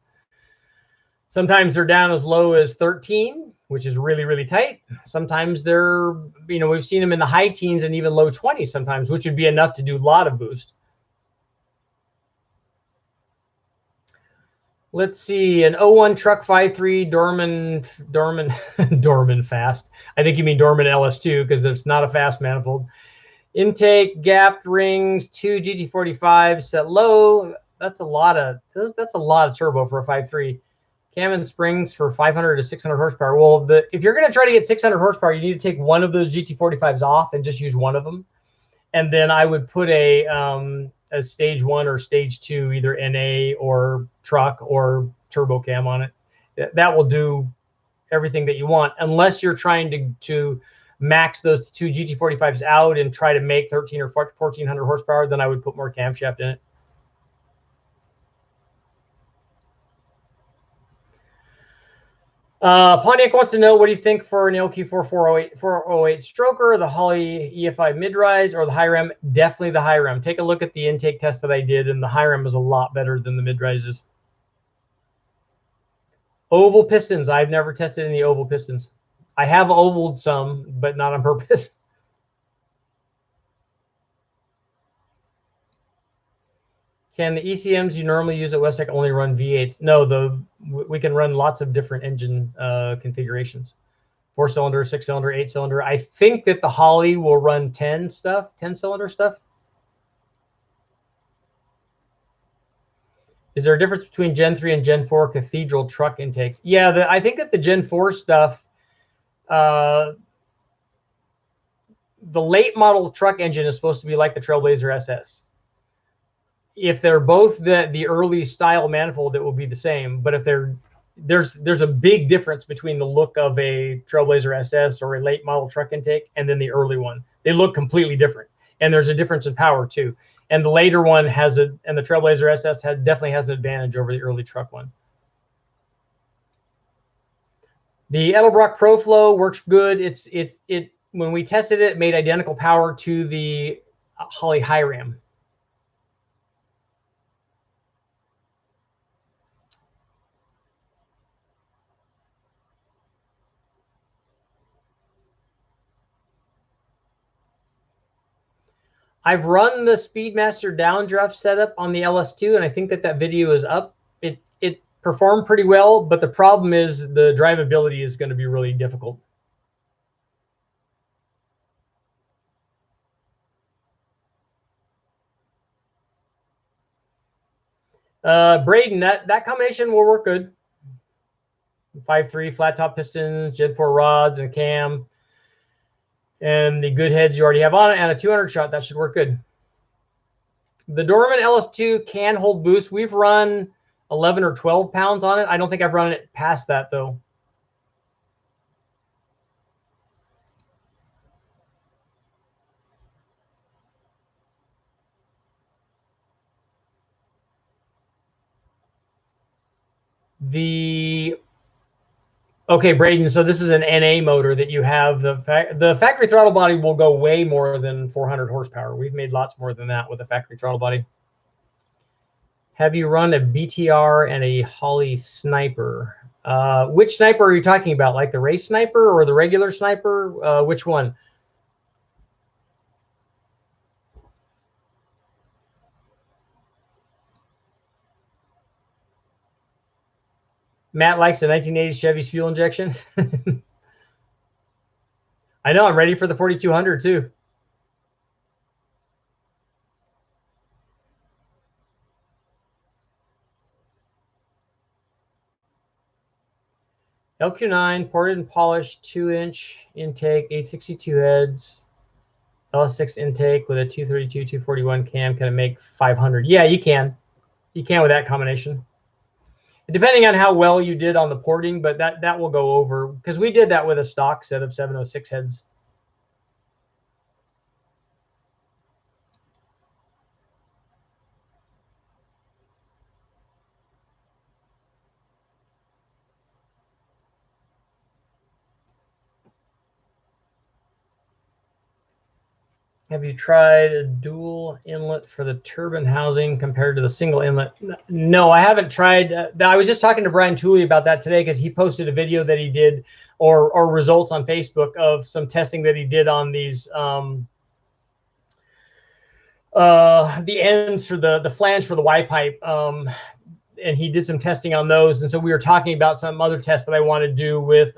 Sometimes they're down as low as 13, which is really, really tight. Sometimes they're, we've seen them in the high teens and even low 20s sometimes, which would be enough to do a lot of boost. Let's see, an 01 truck 5.3 Dorman fast. I think you mean Dorman LS2 because it's not a fast manifold. Intake, gapped rings, 2 GT45 set low. That's a lot of turbo for a 5.3. Cam and springs for 500 to 600 horsepower. Well, if you're going to try to get 600 horsepower, you need to take one of those GT45s off and just use one of them. And then I would put a stage 1 or stage 2, either NA or truck or turbo cam on it. That will do everything that you want, unless you're trying to max those 2 GT45s out and try to make 13 or 1400 horsepower. Then I would put more camshaft in it. Pontiac wants to know, what do you think for an LQ4 408 stroker, the Holley E85 mid-rise, or the high rem? Definitely the high rem. Take a look at the intake test that I did, and the high rem is a lot better than the mid-rises. Oval pistons. I've never tested any oval pistons. I have ovaled some, but not on purpose. Can the Ecms you normally use at Westside only run V8s? No, we can run lots of different engine configurations. 4-cylinder, 6-cylinder, 8-cylinder. I think that the Holley will run 10-cylinder stuff. Is there a difference between Gen 3 and Gen 4 Cathedral truck intakes? Yeah, I think that the Gen 4 stuff, the late model truck engine is supposed to be like the Trailblazer SS. If they're both the early style manifold, it will be the same. But if there's a big difference between the look of a Trailblazer SS or a late model truck intake and then the early one. They look completely different, and there's a difference in power too. And the later one and the Trailblazer SS definitely has an advantage over the early truck one. The Edelbrock ProFlow works good. When we tested it, it made identical power to the Holley high ram. I've run the Speedmaster downdraft setup on the LS2, and I think that video is up. It performed pretty well, but the problem is the drivability is going to be really difficult. Braden, that combination will work good. 5.3 flat top pistons, Gen 4 rods and cam, and the good heads you already have on it, and a 200 shot. That should work good. The Dorman LS2 can hold boost. We've run 11 or 12 pounds on it. I don't think I've run it past that, though. Okay, Braden, so this is an NA motor that you have. The factory throttle body will go way more than 400 horsepower. We've made lots more than that with the factory throttle body. Have you run a BTR and a Holley sniper? Which sniper are you talking about? Like the race sniper or the regular sniper? Which one? Matt likes the 1980s Chevy's fuel injection. I know, I'm ready for the 4200 too. LQ9, ported and polished 2-inch intake, 862 heads, Lsxr intake with a 232, 241 cam. Can it make 500? Yeah, you can. You can with that combination. Depending on how well you did on the porting, but that will go over, because we did that with a stock set of 706 heads. Have you tried a dual inlet for the turbine housing compared to the single inlet? No, I haven't tried. I was just talking to Brian Tooley about that today because he posted a video that he did or results on Facebook of some testing that he did on these the ends for the flange for the Y pipe. And he did some testing on those. And so we were talking about some other tests that I want to do with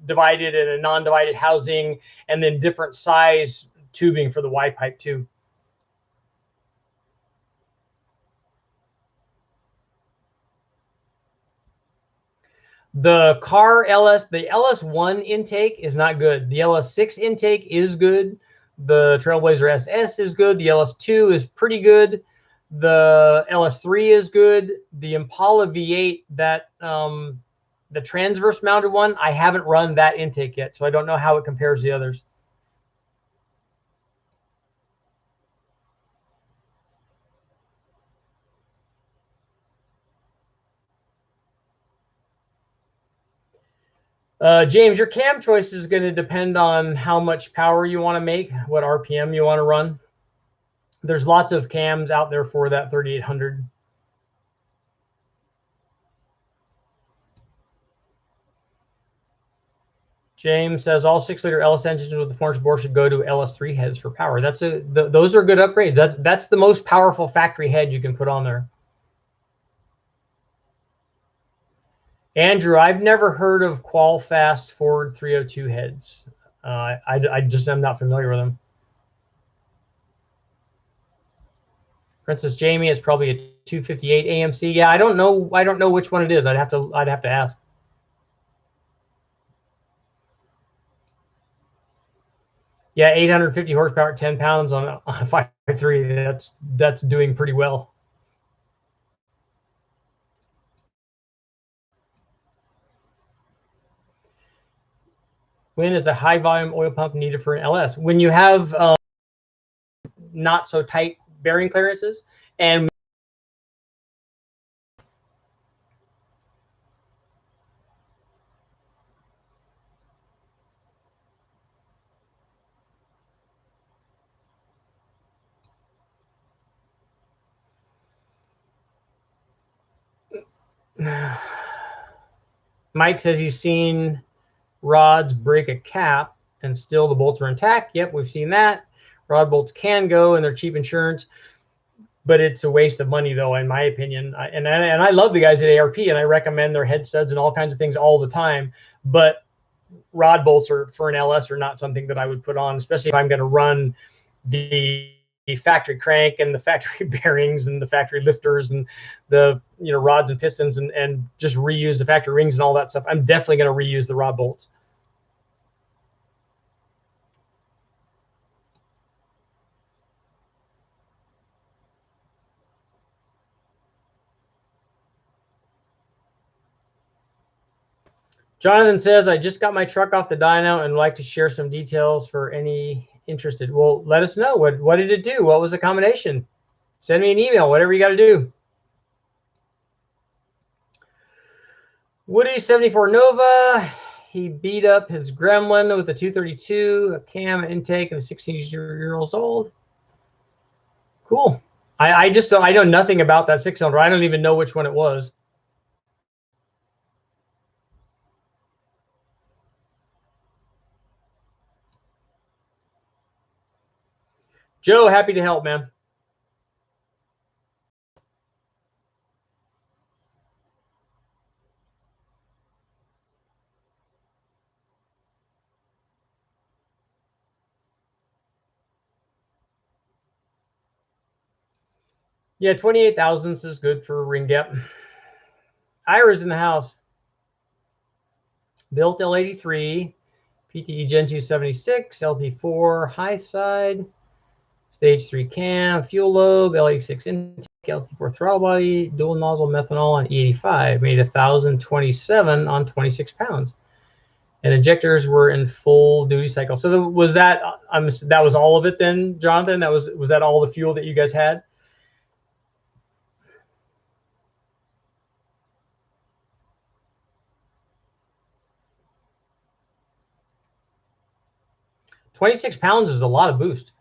divided and a non-divided housing, and then different size tubing for the Y pipe too. The car the LS1 intake is not good. The LS6 intake is good. The Trailblazer SS is good. The LS2 is pretty good. The LS3 is good. The Impala V8, that the transverse mounted one, I haven't run that intake yet, so I don't know how it compares to the others. James, your cam choice is going to depend on how much power you want to make, what RPM you want to run. There's lots of cams out there for that 3800. James says all 6-liter LS engines with the 4-inch bore should go to LS3 heads for power. Those are good upgrades. That's the most powerful factory head you can put on there. Andrew, I've never heard of Qualfast Ford 302 heads. I just am not familiar with them. Princess Jamie, it's probably a 258 AMC. Yeah, I don't know which one it is. I'd have to ask. Yeah, 850 horsepower, 10 pounds on a 5.3. That's doing pretty well. When is a high volume oil pump needed for an LS? When you have not so tight bearing clearances, and Mike says he's seen rods break a cap and still the bolts are intact. Yep, we've seen that. Rod bolts can go and they're cheap insurance, but it's a waste of money though, in my opinion. And I love the guys at ARP and I recommend their head studs and all kinds of things all the time. But rod bolts for an LS are not something that I would put on, especially if I'm going to run the factory crank and the factory bearings and the factory lifters and the rods and pistons and just reuse the factory rings and all that stuff. I'm definitely going to reuse the rod bolts. Jonathan says, I just got my truck off the dyno and would like to share some details for any interested. Well, let us know. What did it do? What was the combination? Send me an email, whatever you got to do. Woody 74 Nova, he beat up his gremlin with a 232, a cam intake, and 16 years old. Cool. I know nothing about that 6-cylinder. I don't even know which one it was. Joe, happy to help, man. Yeah, 28 thousandths is good for ring depth. Ira's in the house. Built L83, PTE Gen 276, LT4 high side, stage 3 cam, fuel lobe, L86 intake, LT4 throttle body, dual nozzle methanol on E85. Made 1,027 on 26 pounds. And injectors were in full duty cycle. So was that that was all of it then, Jonathan? Was that all the fuel that you guys had? £26 is a lot of boost.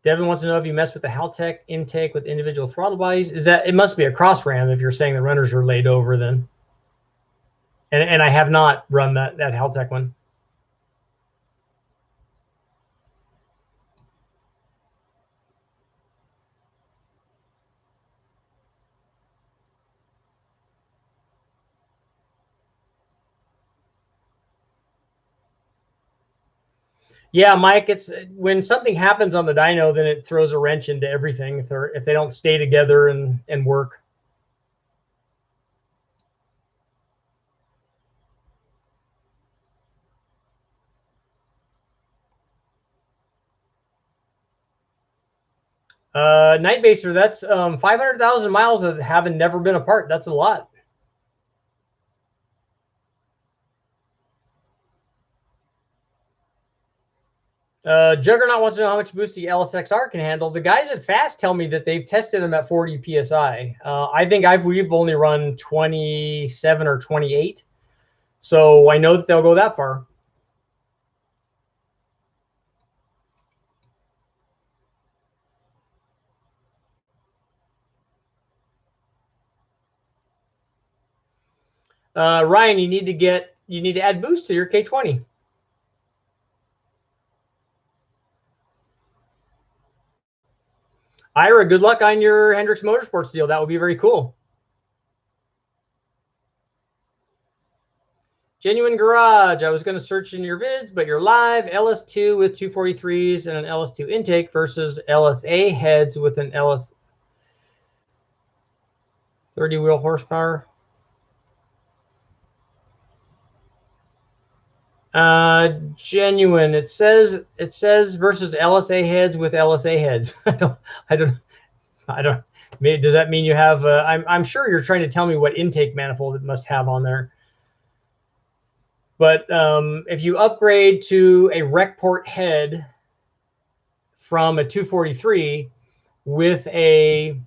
Devin wants to know if you mess with the Haltech intake with individual throttle bodies. Is that, it must be a cross ram if you're saying the runners are laid over then. And I have not run that Haltech one. Yeah, Mike, it's when something happens on the dyno, then it throws a wrench into everything if they don't stay together and work. Night Baser, that's 500,000 miles of having never been apart. That's a lot. Juggernaut wants to know how much boost the Lsxr can handle. The guys at Fast tell me that they've tested them at 40 psi. I think we've only run 27 or 28, so I know that they'll go that far. Ryan, you need to add boost to your K20. Ira, good luck on your Hendrix Motorsports deal. That would be very cool. Genuine Garage. I was going to search in your vids, but you're live. LS2 with 243s and an LS2 intake versus LSA heads with an LS 30 wheel horsepower. Genuine. It says versus LSA heads with LSA heads. I don't. Maybe, does that mean you have? I'm sure you're trying to tell me what intake manifold it must have on there. But if you upgrade to a rec port head from a 243 with a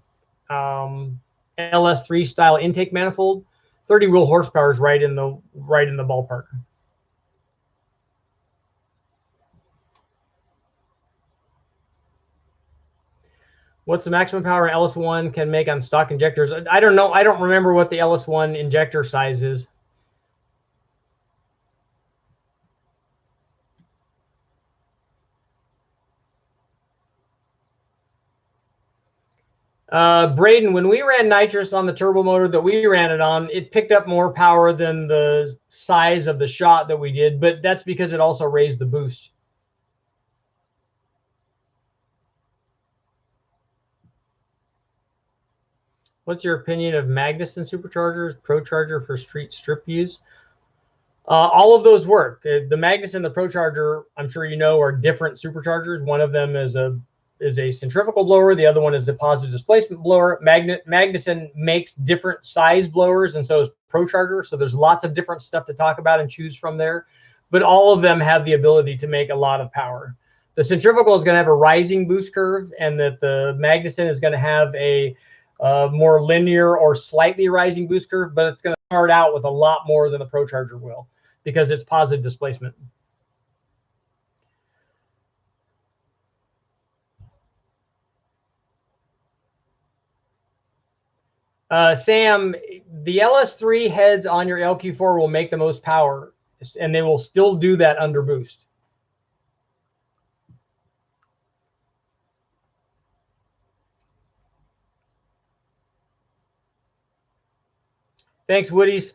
LS3 style intake manifold, 30 wheel horsepower is right in the ballpark. What's the maximum power LS1 can make on stock injectors? I don't know. I don't remember what the LS1 injector size is. Braden, when we ran nitrous on the turbo motor that we ran it on, it picked up more power than the size of the shot that we did, but that's because it also raised the boost. What's your opinion of Magnuson superchargers, ProCharger for street strip use? All of those work. The Magnuson and the ProCharger, I'm sure you know, are different superchargers. One of them is a centrifugal blower. The other one is a positive displacement blower. Magnuson makes different size blowers, and so is ProCharger. So there's lots of different stuff to talk about and choose from there. But all of them have the ability to make a lot of power. The centrifugal is going to have a rising boost curve, and that the Magnuson is going to have a more linear or slightly rising boost curve, but it's going to start out with a lot more than the ProCharger will because it's positive displacement. Sam, the LS3 heads on your LQ4 will make the most power, and they will still do that under boost. Thanks, Woodies.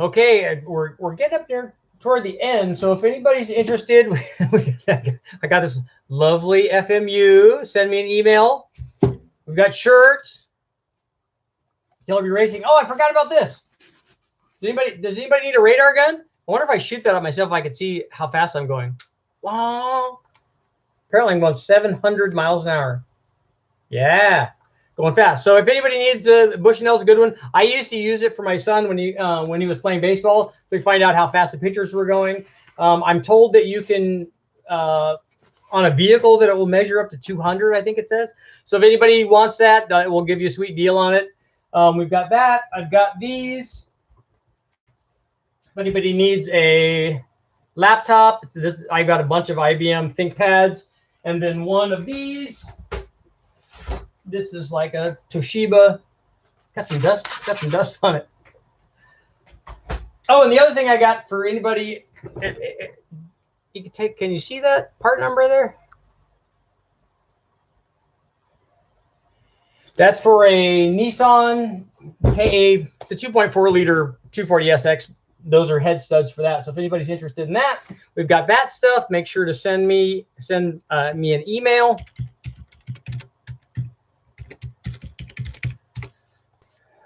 Okay, we're getting up there toward the end, so if anybody's interested, I got this lovely FMU. Send me an email. We've got shirts. KILLERBEE Racing. Oh, I forgot about this. Does anybody need a radar gun? I wonder if I shoot that at myself, I could see how fast I'm going. Wow. Apparently I'm going 700 miles an hour. Yeah, going fast. So if anybody needs a Bushnell's a good one. I used to use it for my son when he was playing baseball to find out how fast the pitchers were going. I'm told that you can on a vehicle that it will measure up to 200, I think it says. So if anybody wants that, we'll give you a sweet deal on it. We've got that. I've got these. If anybody needs a laptop. I got a bunch of IBM ThinkPads, and then one of these. This is like a Toshiba. Got some dust on it. Oh, and the other thing I got for anybody, you can take. Can you see that part number there? That's for a Nissan KA, the 2.4 liter 240SX. Those are head studs for that. So if anybody's interested in that, we've got that stuff. Make sure to send me an email.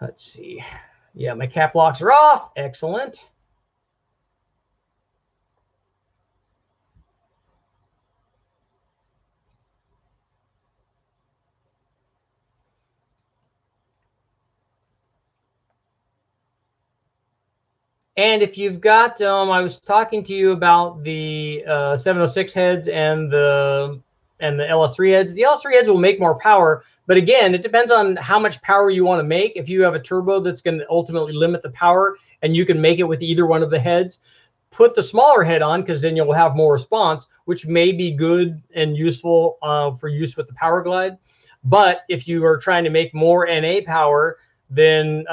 Let's see. Yeah, my cap locks are off. Excellent. And if you've got, I was talking to you about the 706 heads and the Lsxr heads. The Lsxr heads will make more power, but again, it depends on how much power you want to make. If you have a turbo that's going to ultimately limit the power, and you can make it with either one of the heads, put the smaller head on, because then you'll have more response, which may be good and useful for use with the Power Glide. But if you are trying to make more NA power, then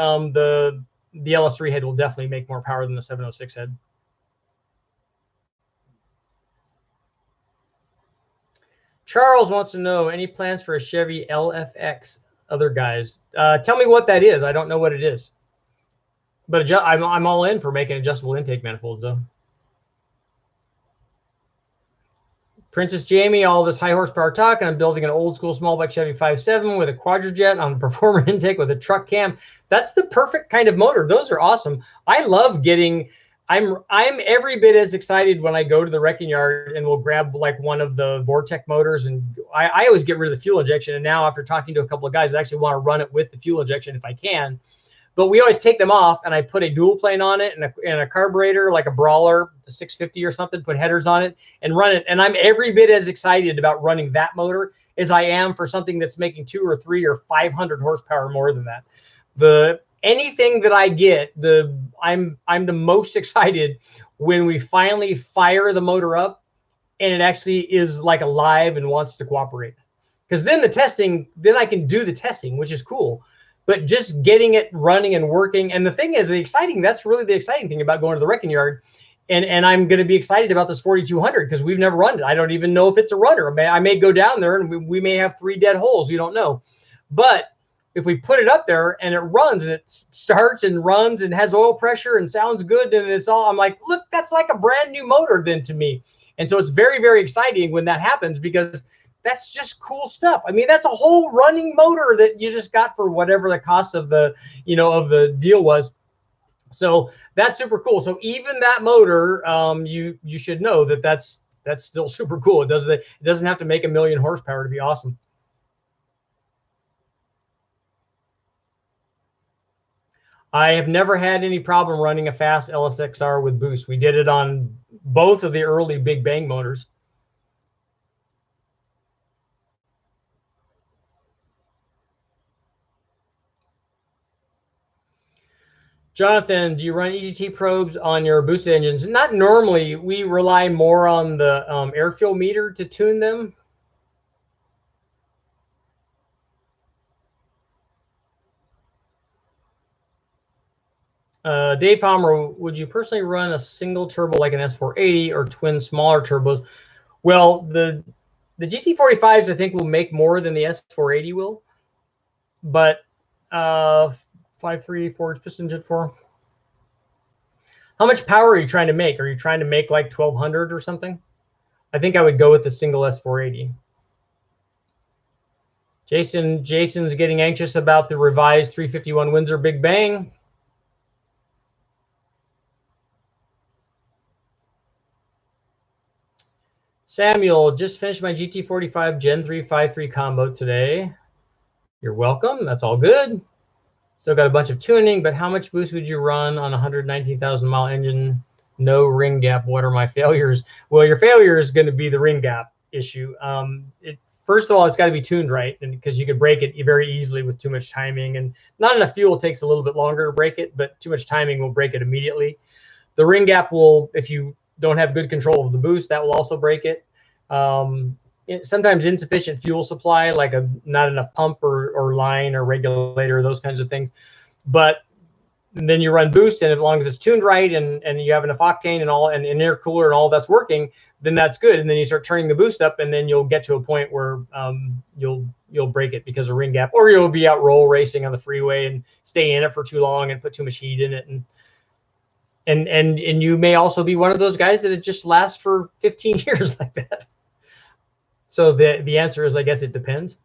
the Lsxr head will definitely make more power than the 706 head. Charles wants to know, any plans for a Chevy LFX? Other guys, tell me what that is. I don't know what it is, but I'm all in for making adjustable intake manifolds though. Princess Jamie, all this high horsepower talk, and I'm building an old school small block Chevy 5.7 with a quadrijet on a performer intake with a truck cam. That's the perfect kind of motor. Those are awesome. I love getting. I'm every bit as excited when I go to the wrecking yard and we'll grab like one of the VORTECH motors, and I always get rid of the fuel injection. And now after talking to a couple of guys, I actually want to run it with the fuel injection if I can. But we always take them off, and I put a dual plane on it and a carburetor, like a Brawler, a 650 or something, put headers on it and run it. And I'm every bit as excited about running that motor as I am for something that's making 200 or 300 or 500 horsepower more than that. Anything that I get, I'm the most excited when we finally fire the motor up and it actually is like alive and wants to cooperate. Because then then I can do the testing, which is cool. But just getting it running and working. And the thing is, that's really the exciting thing about going to the wrecking yard. And I'm going to be excited about this 4200 because we've never run it. I don't even know if it's a runner. I may go down there and we may have 3 dead holes. You don't know. But if we put it up there and it runs and it starts and runs and has oil pressure and sounds good and it's all, I'm like, look, that's like a brand new motor then to me. And so it's very, very exciting when that happens because that's just cool stuff. I mean, that's a whole running motor that you just got for whatever the cost of the, of the deal was. So that's super cool. So even that motor, you should know that that's still super cool. It doesn't have to make 1,000,000 horsepower to be awesome. I have never had any problem running a fast Lsxr with boost. We did it on both of the early Big Bang motors. Jonathan, do you run EGT probes on your boosted engines? Not normally. We rely more on the air fuel meter to tune them. Dave Palmer, would you personally run a single turbo like an S480 or twin smaller turbos? Well, the GT45s I think will make more than the S480 will, but 5.3 forged piston jet 4. How much power are you trying to make? Are you trying to make like 1,200 or something? I think I would go with the single S480. Jason's getting anxious about the revised 351 Windsor Big Bang. Samuel, just finished my GT45 Gen 3 5.3 combo today. You're welcome. That's all good. Still got a bunch of tuning, but how much boost would you run on a 119,000 mile engine? No ring gap. What are my failures? Well, your failure is going to be the ring gap issue. First of all, it's got to be tuned right, and because you could break it very easily with too much timing, and not enough fuel takes a little bit longer to break it, but too much timing will break it immediately. The ring gap will, if you don't have good control of the boost, that will also break it. Sometimes insufficient fuel supply, like not enough pump or line or regulator, those kinds of things. But then you run boost, and as long as it's tuned right and you have enough octane and all, and an intercooler and all that's working, then that's good. And then you start turning the boost up, and then you'll get to a point where you'll break it because of ring gap, or you'll be out roll racing on the freeway and stay in it for too long and put too much heat in it. And you may also be one of those guys that it just lasts for 15 years like that. So the answer is, I guess it depends.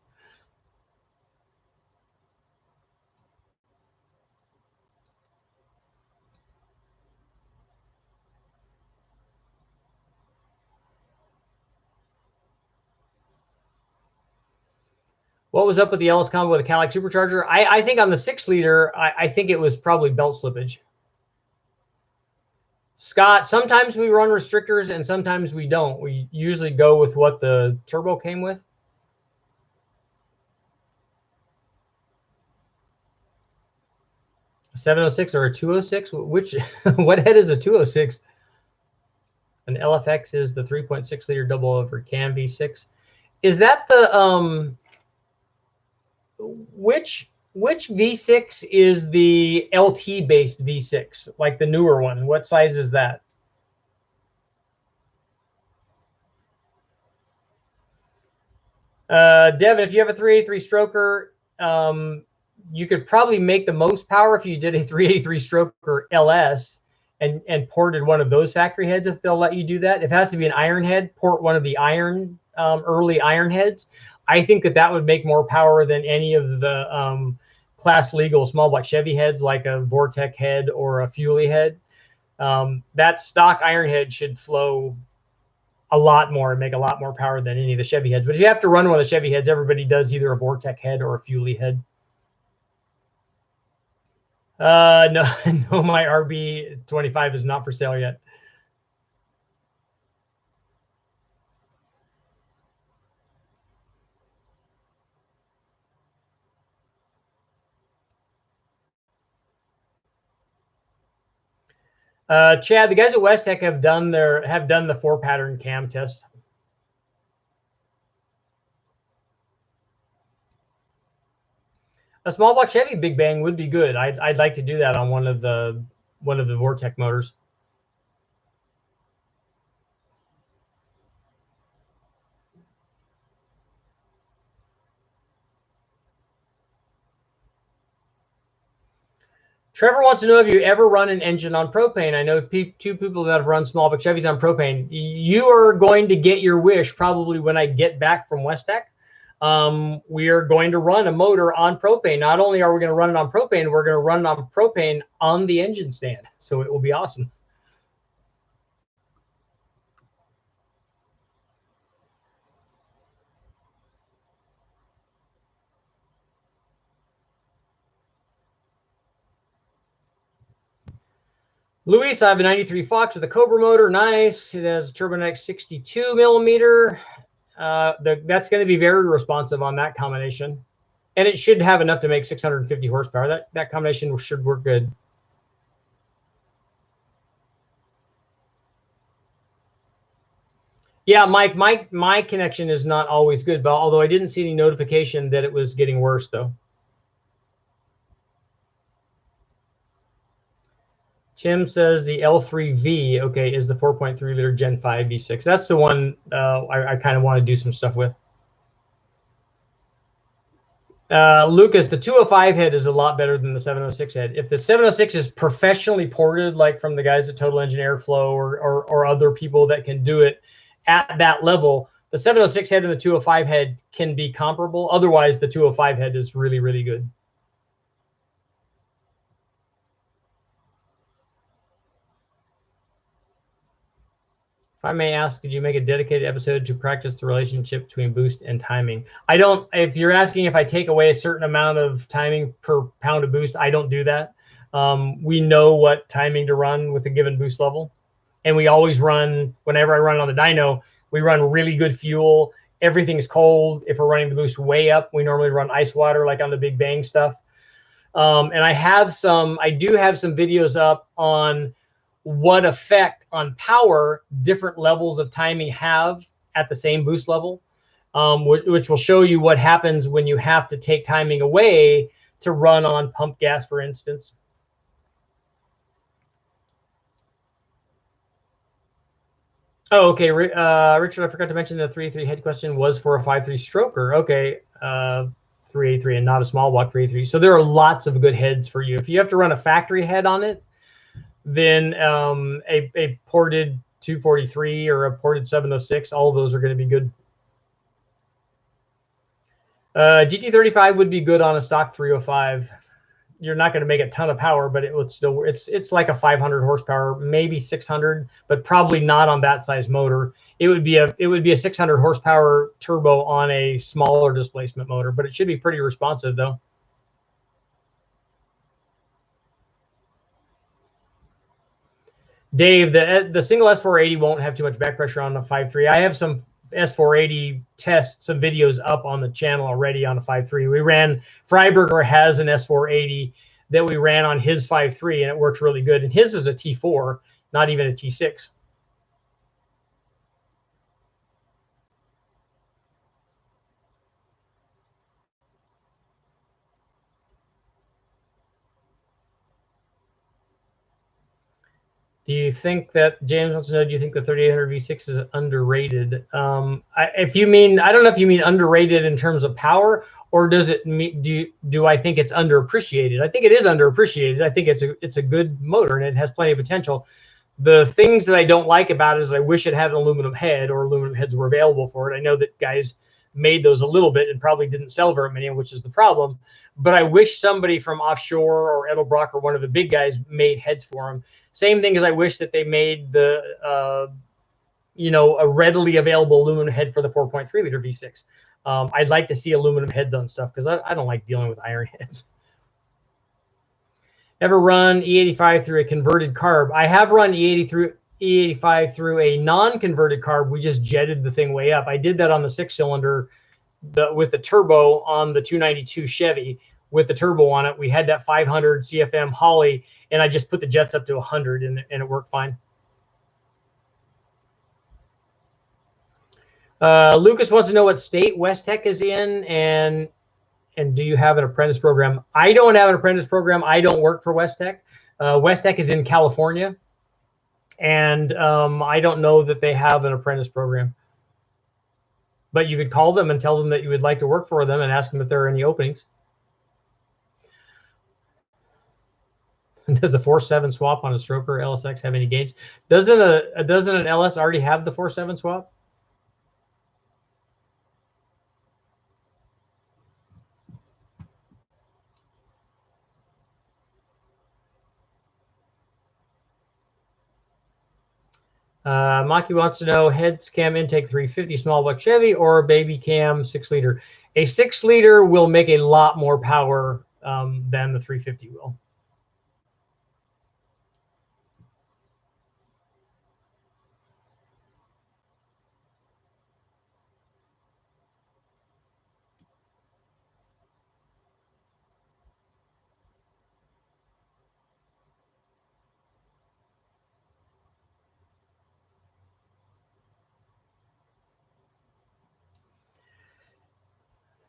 What was up with the Lsxr combo with the Cadillac supercharger? I think on the 6-liter, I think it was probably belt slippage. Scott, sometimes we run restrictors and sometimes we don't. We usually go with what the turbo came with. A 706 or a 206? Which what head is a 206? An LFX is the 3.6-liter double over cam V6. Is that the which V6 is the LT based V6, like the newer one? What size is that? Devin, if you have a 383 stroker, you could probably make the most power if you did a 383 stroker LS and ported one of those factory heads, if they'll let you do that. If it has to be an iron head, port one of the iron early iron heads. I think that would make more power than any of the class legal small block Chevy heads, like a VORTECH head or a Fuelie head. That stock iron head should flow a lot more and make a lot more power than any of the Chevy heads. But if you have to run one of the Chevy heads, everybody does either a VORTECH head or a Fuelie head. No, my RB25 is not for sale yet. Chad, the guys at Westtech have done the 4-pattern cam test. A small block Chevy Big Bang would be good. I'd like to do that on one of the VORTECH motors. Trevor wants to know if you ever run an engine on propane. I know two people that have run small block Chevys on propane. You are going to get your wish probably when I get back from Westtech. We are going to run a motor on propane. Not only are we going to run it on propane, we're going to run it on propane on the engine stand. So it will be awesome. Luis, I have a 93 Fox with a Cobra motor. Nice. It has a Turbine 62 millimeter. That's going to be very responsive on that combination. And it should have enough to make 650 horsepower. That combination should work good. Yeah, Mike, my connection is not always good, but although I didn't see any notification that it was getting worse, though. Tim says the L3V, okay, is the 4.3-liter Gen 5 V6. That's the one I kind of want to do some stuff with. Lucas, the 205 head is a lot better than the 706 head. If the 706 is professionally ported, like from the guys at Total Engine Airflow or other people that can do it at that level, the 706 head and the 205 head can be comparable. Otherwise, the 205 head is really, really good. If I may ask, did you make a dedicated episode to practice the relationship between boost and timing? I don't. If you're asking if I take away a certain amount of timing per pound of boost, I don't do that. We know what timing to run with a given boost level. And we always run, whenever I run on the dyno, we run really good fuel. Everything's cold. If we're running the boost way up, we normally run ice water like on the Big Bang stuff. And I do have some videos up on what effect on power different levels of timing have at the same boost level, which will show you what happens when you have to take timing away to run on pump gas, for instance. Oh, okay. Richard, I forgot to mention the 383 head question was for a 5.3 stroker. Okay. 383 and not a small block 383. So there are lots of good heads for you. If you have to run a factory head on it, then a ported 243 or a ported 706, all of those are going to be good. GT35 would be good on a stock 305. You're not going to make a ton of power, but it would still, it's like a 500 horsepower, maybe 600, but probably not on that size motor. It would be a 600 horsepower turbo on a smaller displacement motor, but it should be pretty responsive though. Dave, the single S480 won't have too much back pressure on the 5.3. I have some S480 tests, some videos up on the channel already on the 5.3. We ran, Freiberger has an S480 that we ran on his 5.3 and it works really good. And his is a T4, not even a T6. Do you think that, James wants to know, do you think the 3800 V6 is underrated? If you mean, I don't know if you mean underrated in terms of power, or does it mean, do I think it's underappreciated? I think it is underappreciated. I think it's a good motor and it has plenty of potential. The things that I don't like about it is I wish it had an aluminum head, or aluminum heads were available for it. I know that guys made those a little bit and probably didn't sell very many, which is the problem. But I wish somebody from offshore or Edelbrock or one of the big guys made heads for them. Same thing as I wish that they made the, a readily available aluminum head for the 4.3 liter V6. I'd like to see aluminum heads on stuff because I don't like dealing with iron heads. Ever run E85 through a converted carb? I have run E85 through a non-converted carb. We just jetted the thing way up. I did that on the 6-cylinder with the turbo on the 292 Chevy with the turbo on it. We had that 500 CFM Holly, and I just put the jets up to 100, and it worked fine. Lucas wants to know what state WesTech is in, and do you have an apprentice program? I don't have an apprentice program. I don't work for WesTech. WesTech is in California, and I don't know that they have an apprentice program. But you could call them and tell them that you would like to work for them and ask them if there are any openings. Does a 4.7 swap on a stroker LSX have any gains? Doesn't an LS already have the 4.7 swap? Maki wants to know heads cam intake 350 small block Chevy or baby cam 6-liter. A 6-liter will make a lot more power than the 350 will.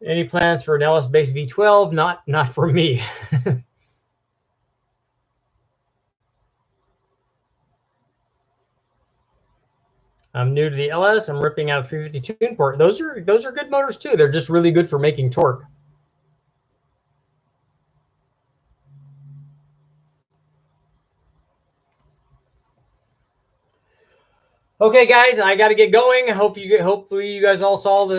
Any plans for an LS-based V12? Not for me. I'm new to the LS. I'm ripping out a 350 tune port. Those are good motors too. They're just really good for making torque. Okay, guys, I got to get going. Hopefully you guys all saw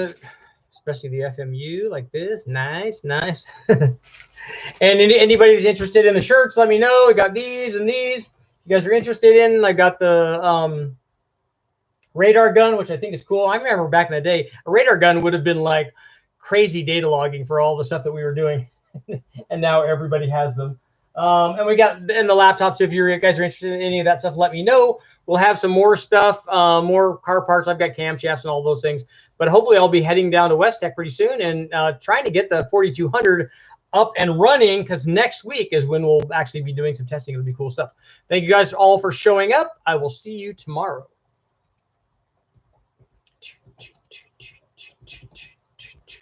especially the FMU like this. Nice. And anybody who's interested in the shirts, let me know. I got these and these. You guys are interested in. I got the radar gun, which I think is cool. I remember back in the day, a radar gun would have been like crazy data logging for all the stuff that we were doing. And now everybody has them. And we got in the laptops. If you guys are interested in any of that stuff, let me know. We'll have some more stuff, more car parts. I've got camshafts and all those things. But hopefully I'll be heading down to WesTech pretty soon and trying to get the 4200 up and running, because next week is when we'll actually be doing some testing. It'll be cool stuff. Thank you guys all for showing up. I will see you tomorrow.